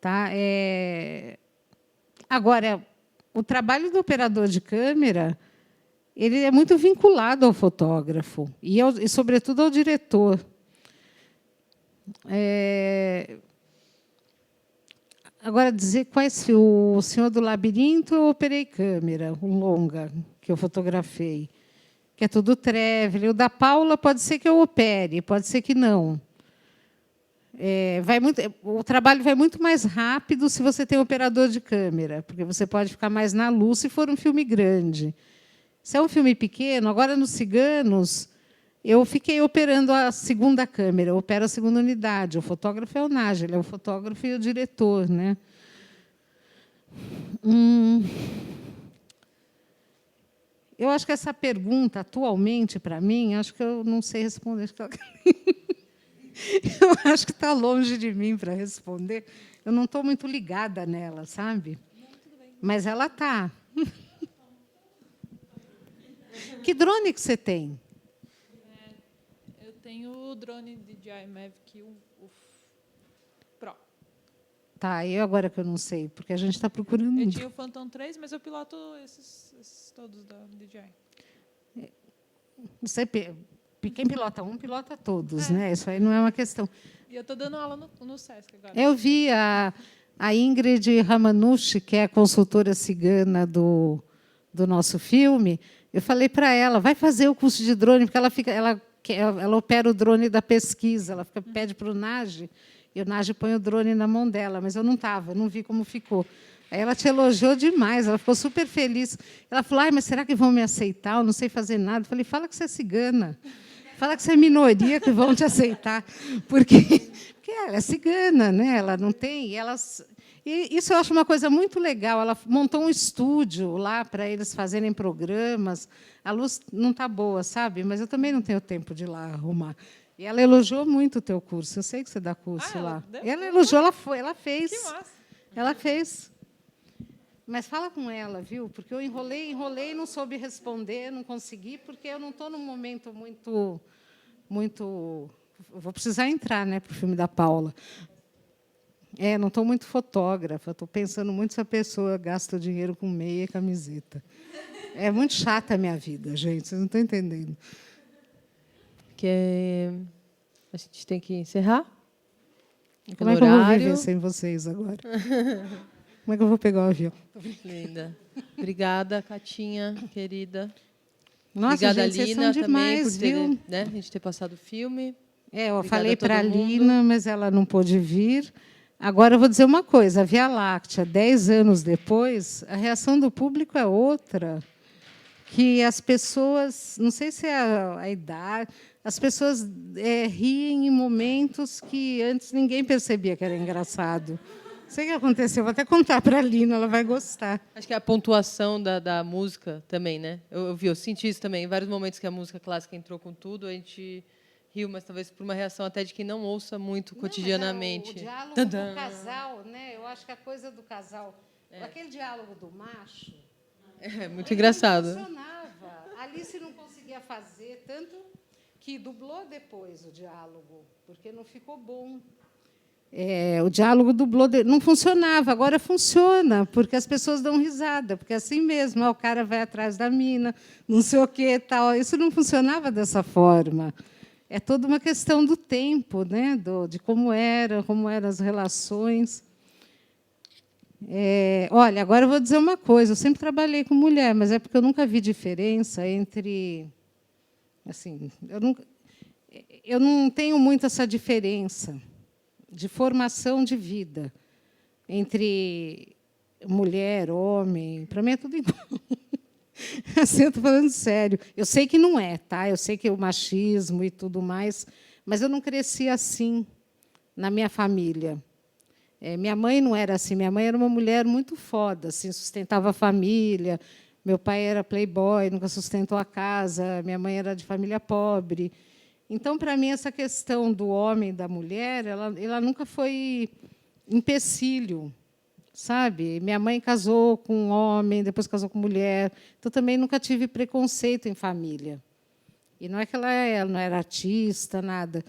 Tá? Agora, o trabalho do operador de câmera ele é muito vinculado ao fotógrafo e sobretudo, ao diretor. Agora, dizer quais... O Senhor do Labirinto, eu operei câmera, um longa, que eu fotografei, que é tudo traveling. O da Paula pode ser que eu opere, pode ser que não. O trabalho vai muito mais rápido se você tem um operador de câmera, porque você pode ficar mais na luz se for um filme grande. Se é um filme pequeno, agora, nos Ciganos, eu fiquei operando a segunda câmera, eu opero a segunda unidade. O fotógrafo é o Nage, ele é o fotógrafo e o diretor. Né? Eu acho que essa pergunta, atualmente, para mim, acho que eu não sei responder. Eu acho que está longe de mim para responder. Eu não estou muito ligada nela, sabe? Mas ela está. Que drone que você tem? Eu tenho o drone DJI Mavic Pro. Tá, eu agora que eu não sei, porque a gente está procurando... Eu tinha o Phantom 3, mas eu piloto esses todos da DJI. Não sei, quem pilota um, pilota todos. Né? Isso aí não é uma questão. E eu estou dando aula no SESC agora. Eu vi A Ingrid Ramanushi, que é a consultora cigana do nosso filme, eu falei para ela, vai fazer o curso de drone, porque ela opera o drone da pesquisa, ela pede para o Nage, e o Nage põe o drone na mão dela, mas eu não estava, não vi como ficou. Aí ela te elogiou demais, ela ficou super feliz. Ela falou, mas será que vão me aceitar? Eu não sei fazer nada. Eu falei, fala que você é cigana. Fala que você é minoria, que vão te aceitar. Porque ela é cigana, né? Ela não tem... E isso eu acho uma coisa muito legal. Ela montou um estúdio lá para eles fazerem programas. A luz não está boa, sabe? Mas eu também não tenho tempo de ir lá arrumar. E ela elogiou muito o teu curso. Eu sei que você dá curso lá. Ela elogiou, ela fez. Que massa. Ela fez. Mas fala com ela, viu? Porque eu enrolei, não soube responder, não consegui, porque eu não estou num momento muito... Vou precisar entrar, né, para o filme da Paula. Não estou muito fotógrafa, estou pensando muito se a pessoa gasta dinheiro com meia e camiseta. É muito chata a minha vida, gente, vocês não estão entendendo. A gente tem que encerrar? Como é que eu vou viver sem vocês agora? Como é que eu vou pegar o avião? Linda. Obrigada, Catinha, querida. Nossa, obrigada, gente, Lina, vocês são demais, também, por viu? a gente ter passado o filme. Eu Obrigada falei a todo para a mundo. Lina, mas ela não pôde vir. Agora, eu vou dizer uma coisa. A Via Láctea, 10 anos depois, a reação do público é outra. Que as pessoas, não sei se é a idade, as pessoas riem em momentos que antes ninguém percebia que era engraçado. Não sei o que aconteceu, vou até contar para a Lina, ela vai gostar. Acho que a pontuação da música também, né? Eu senti isso também. Em vários momentos que a música clássica entrou com tudo, a gente riu, mas talvez por uma reação até de quem não ouça muito cotidianamente. O diálogo do casal, né? Eu acho que a coisa do casal, aquele diálogo do macho... É muito engraçado. Não funcionava. A Alice não conseguia fazer, tanto que dublou depois o diálogo, porque não ficou bom. O diálogo dublou, não funcionava, agora funciona, porque as pessoas dão risada, porque é assim mesmo, o cara vai atrás da mina, não sei o quê, tal. Isso não funcionava dessa forma. É toda uma questão do tempo, né? De como eram as relações. Olha, agora eu vou dizer uma coisa, eu sempre trabalhei com mulher, mas é porque eu nunca vi diferença entre... Assim, eu não tenho muito essa diferença de formação de vida entre mulher, homem. Para mim é tudo igual. Assim, eu estou falando sério. Eu sei que não é, tá? Eu sei que é o machismo e tudo mais, mas eu não cresci assim na minha família. Minha mãe não era assim. Minha mãe era uma mulher muito foda, assim, sustentava a família. Meu pai era playboy, nunca sustentou a casa. Minha mãe era de família pobre. Então, para mim, essa questão do homem e da mulher, ela nunca foi empecilho, sabe? Minha mãe casou com um homem, depois casou com mulher. Então, também nunca tive preconceito em família. E não é que ela não era artista, nada.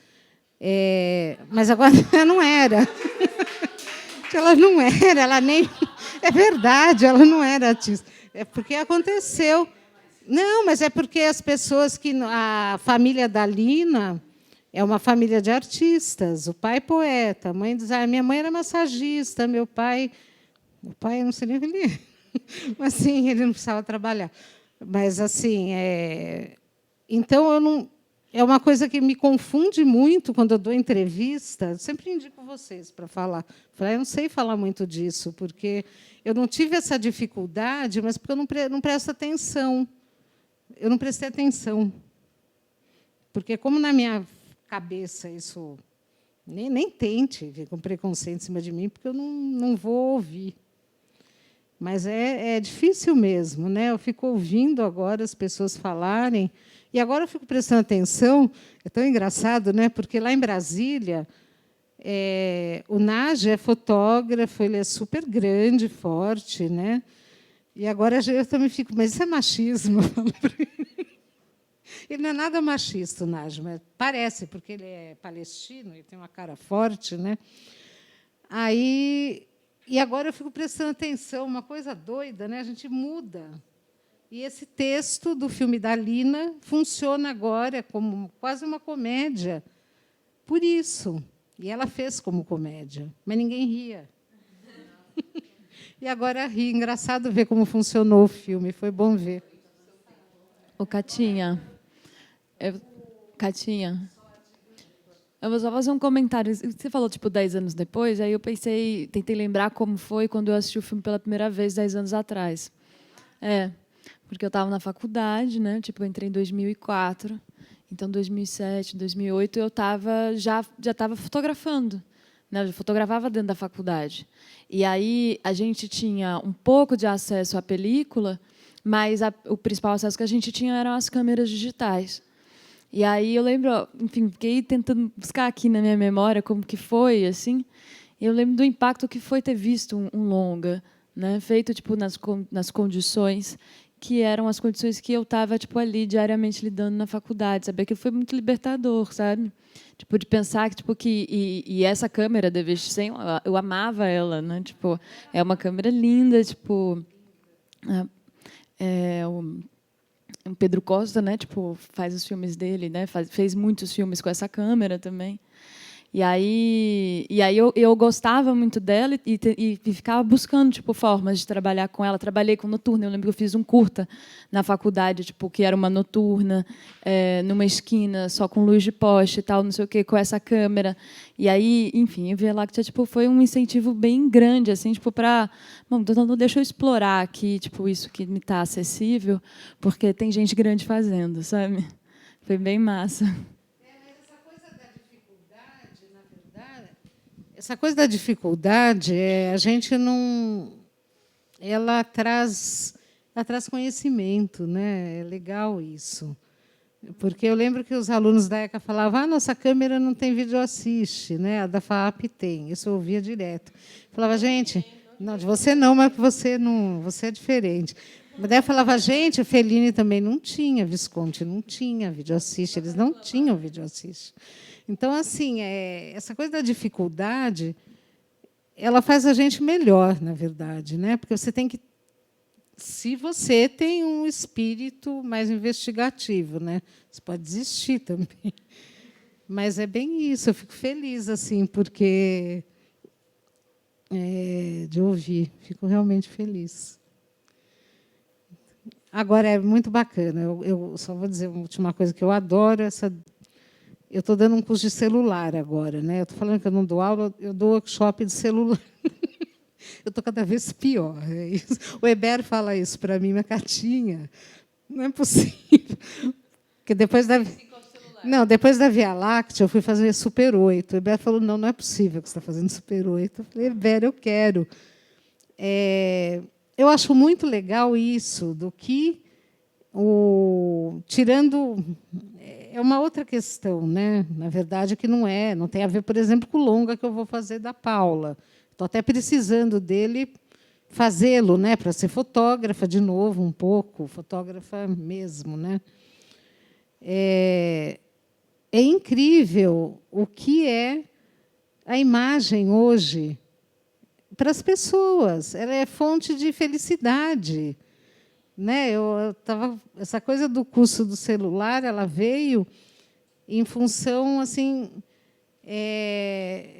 Mas agora ela não era. Ela não era, ela nem... É verdade, ela não era artista. É porque aconteceu... Não, mas é porque as pessoas que... A família da Lina é uma família de artistas. O pai é poeta, a mãe designer. Minha mãe era massagista, meu pai... Meu pai, eu não sei nem o que ele é. Mas, sim, ele não precisava trabalhar. Mas, assim, então, eu não... É uma coisa que me confunde muito quando eu dou entrevista. Eu sempre indico vocês para falar. Eu não sei falar muito disso, porque eu não tive essa dificuldade, mas porque eu não presto atenção. Eu não prestei atenção. Porque, como na minha cabeça isso... Nem tente vir com preconceito em cima de mim, porque eu não vou ouvir. Mas é difícil mesmo, né? Eu fico ouvindo agora as pessoas falarem... E agora eu fico prestando atenção, é tão engraçado, né? Porque lá em Brasília, o Nage é fotógrafo, ele é super grande, forte, né? E agora eu também fico, mas isso é machismo? Ele não é nada machista, o Nage, mas parece, porque ele é palestino, ele tem uma cara forte, né? E agora eu fico prestando atenção, uma coisa doida, né? A gente muda. E esse texto do filme da Lina funciona agora como quase uma comédia, por isso. E ela fez como comédia, mas ninguém ria. E agora ri. Engraçado ver como funcionou o filme. Foi bom ver. Ô, Catinha, Catinha, eu vou só fazer um comentário. Você falou, tipo, 10 anos depois, aí eu tentei lembrar como foi quando eu assisti o filme pela primeira vez, 10 anos atrás. Porque eu estava na faculdade, né? Tipo, eu entrei em 2004, então 2007, 2008 eu já estava fotografando, né? Eu fotografava dentro da faculdade. E aí a gente tinha um pouco de acesso à película, mas o principal acesso que a gente tinha eram as câmeras digitais. E aí eu lembro, enfim, fiquei tentando buscar aqui na minha memória como que foi, assim. E eu lembro do impacto que foi ter visto um longa, né, feito tipo nas condições que eram as condições que eu estava tipo ali diariamente lidando na faculdade, sabe? Aquilo foi muito libertador, sabe? Tipo de pensar que tipo e essa câmera da DV100, eu amava ela, né? Tipo, é uma câmera linda, tipo o Pedro Costa, né, tipo, faz os filmes dele, né, fez muitos filmes com essa câmera também. E aí eu gostava muito dela e ficava buscando tipo formas de trabalhar com ela. Trabalhei com noturna. Eu lembro que eu fiz um curta na faculdade, tipo que era uma noturna numa esquina só com luz de poste e tal, não sei o quê, com essa câmera. E aí, enfim, o Via Láctea tipo foi um incentivo bem grande assim, tipo para, bom, então deixa eu explorar aqui, tipo isso que me está acessível, porque tem gente grande fazendo, sabe? Foi bem massa. Essa coisa da dificuldade, a gente não... Ela traz conhecimento, né? É legal isso. Porque eu lembro que os alunos da ECA falavam: nossa câmera não tem videoassiste, né? A da FAAP tem. Isso eu ouvia direto. Falava, gente, não, de você não, mas você não, você é diferente. Mas daí eu falava, gente, o Fellini também não tinha, Visconti não tinha videoassiste, eles não tinham videoassiste. Então, assim, essa coisa da dificuldade, ela faz a gente melhor, na verdade, né? Porque você tem que, se você tem um espírito mais investigativo, né? Você pode desistir também. Mas é bem isso. Eu fico feliz, assim, porque de ouvir, fico realmente feliz. Agora é muito bacana. Eu só vou dizer uma última coisa que eu adoro essa. Eu estou dando um curso de celular agora, né? Eu estou falando que eu não dou aula, eu dou workshop de celular. Eu estou cada vez pior. É isso. O Eber fala isso para mim, minha Catinha. Não é possível. Porque depois da Via Láctea, eu fui fazer Super 8. O Eber falou, não é possível que você está fazendo Super 8. Eu falei, Eber, eu quero. Eu acho muito legal isso, do que tirando... É uma outra questão, né? Na verdade, que não tem a ver, por exemplo, com o longa que eu vou fazer da Paula. Estou até precisando dele fazê-lo, né? Para ser fotógrafa de novo, um pouco, fotógrafa mesmo, né? É incrível o que é a imagem hoje para as pessoas. Ela é fonte de felicidade. Né? Essa coisa do curso do celular, ela veio em função assim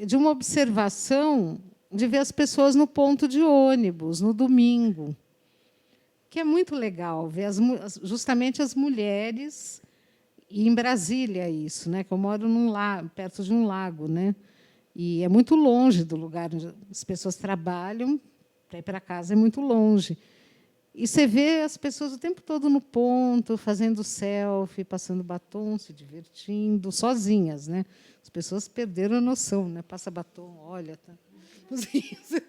de uma observação de ver as pessoas no ponto de ônibus no domingo, que é muito legal ver justamente as mulheres, e em Brasília isso, né? Que eu moro perto de um lago, né? E é muito longe do lugar onde as pessoas trabalham, para ir para casa é muito longe. E você vê as pessoas o tempo todo no ponto, fazendo selfie, passando batom, se divertindo, sozinhas, né? As pessoas perderam a noção, né? Passa batom, olha, você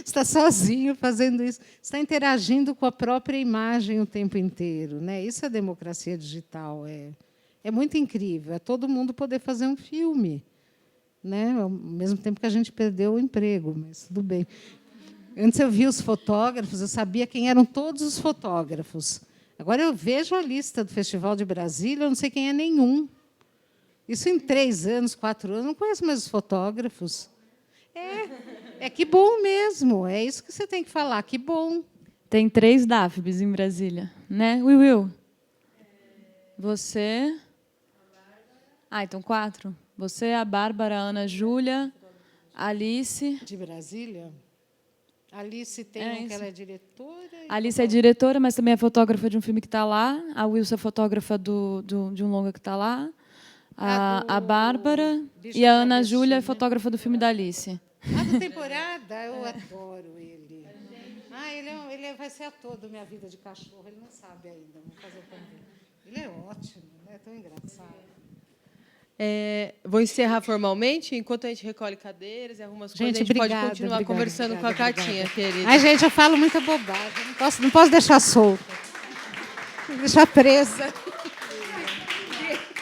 está sozinho fazendo isso, você está interagindo com a própria imagem o tempo inteiro, né? Isso é democracia digital, é muito incrível. É todo mundo poder fazer um filme, né? Ao mesmo tempo que a gente perdeu o emprego, mas tudo bem. Antes eu via os fotógrafos, eu sabia quem eram todos os fotógrafos. Agora eu vejo a lista do Festival de Brasília, eu não sei quem é nenhum. Isso em 3 anos, 4 anos, não conheço mais os fotógrafos. Que bom mesmo, é isso que você tem que falar, que bom. Tem 3 DAFBs em Brasília, né, Will? Você... então 4. Você, a Bárbara, a Ana Júlia, a Alice... De Brasília? A Alice tem que ela é diretora. A Alice é diretora, mas também é fotógrafa de um filme que está lá. A Wilson é fotógrafa de um longa que está lá. A Bárbara e a Ana Júlia é fotógrafa do filme da Alice. Da temporada, eu adoro ele. Ele vai ser ator do Minha Vida de Cachorro, ele não sabe ainda. Vamos fazer também. Ele é ótimo, é tão engraçado. Vou encerrar formalmente, enquanto a gente recolhe cadeiras e arruma as coisas, a gente pode continuar conversando com a Catinha, querida. Ai, gente, eu falo muita bobagem, não posso deixar solta. Deixar presa.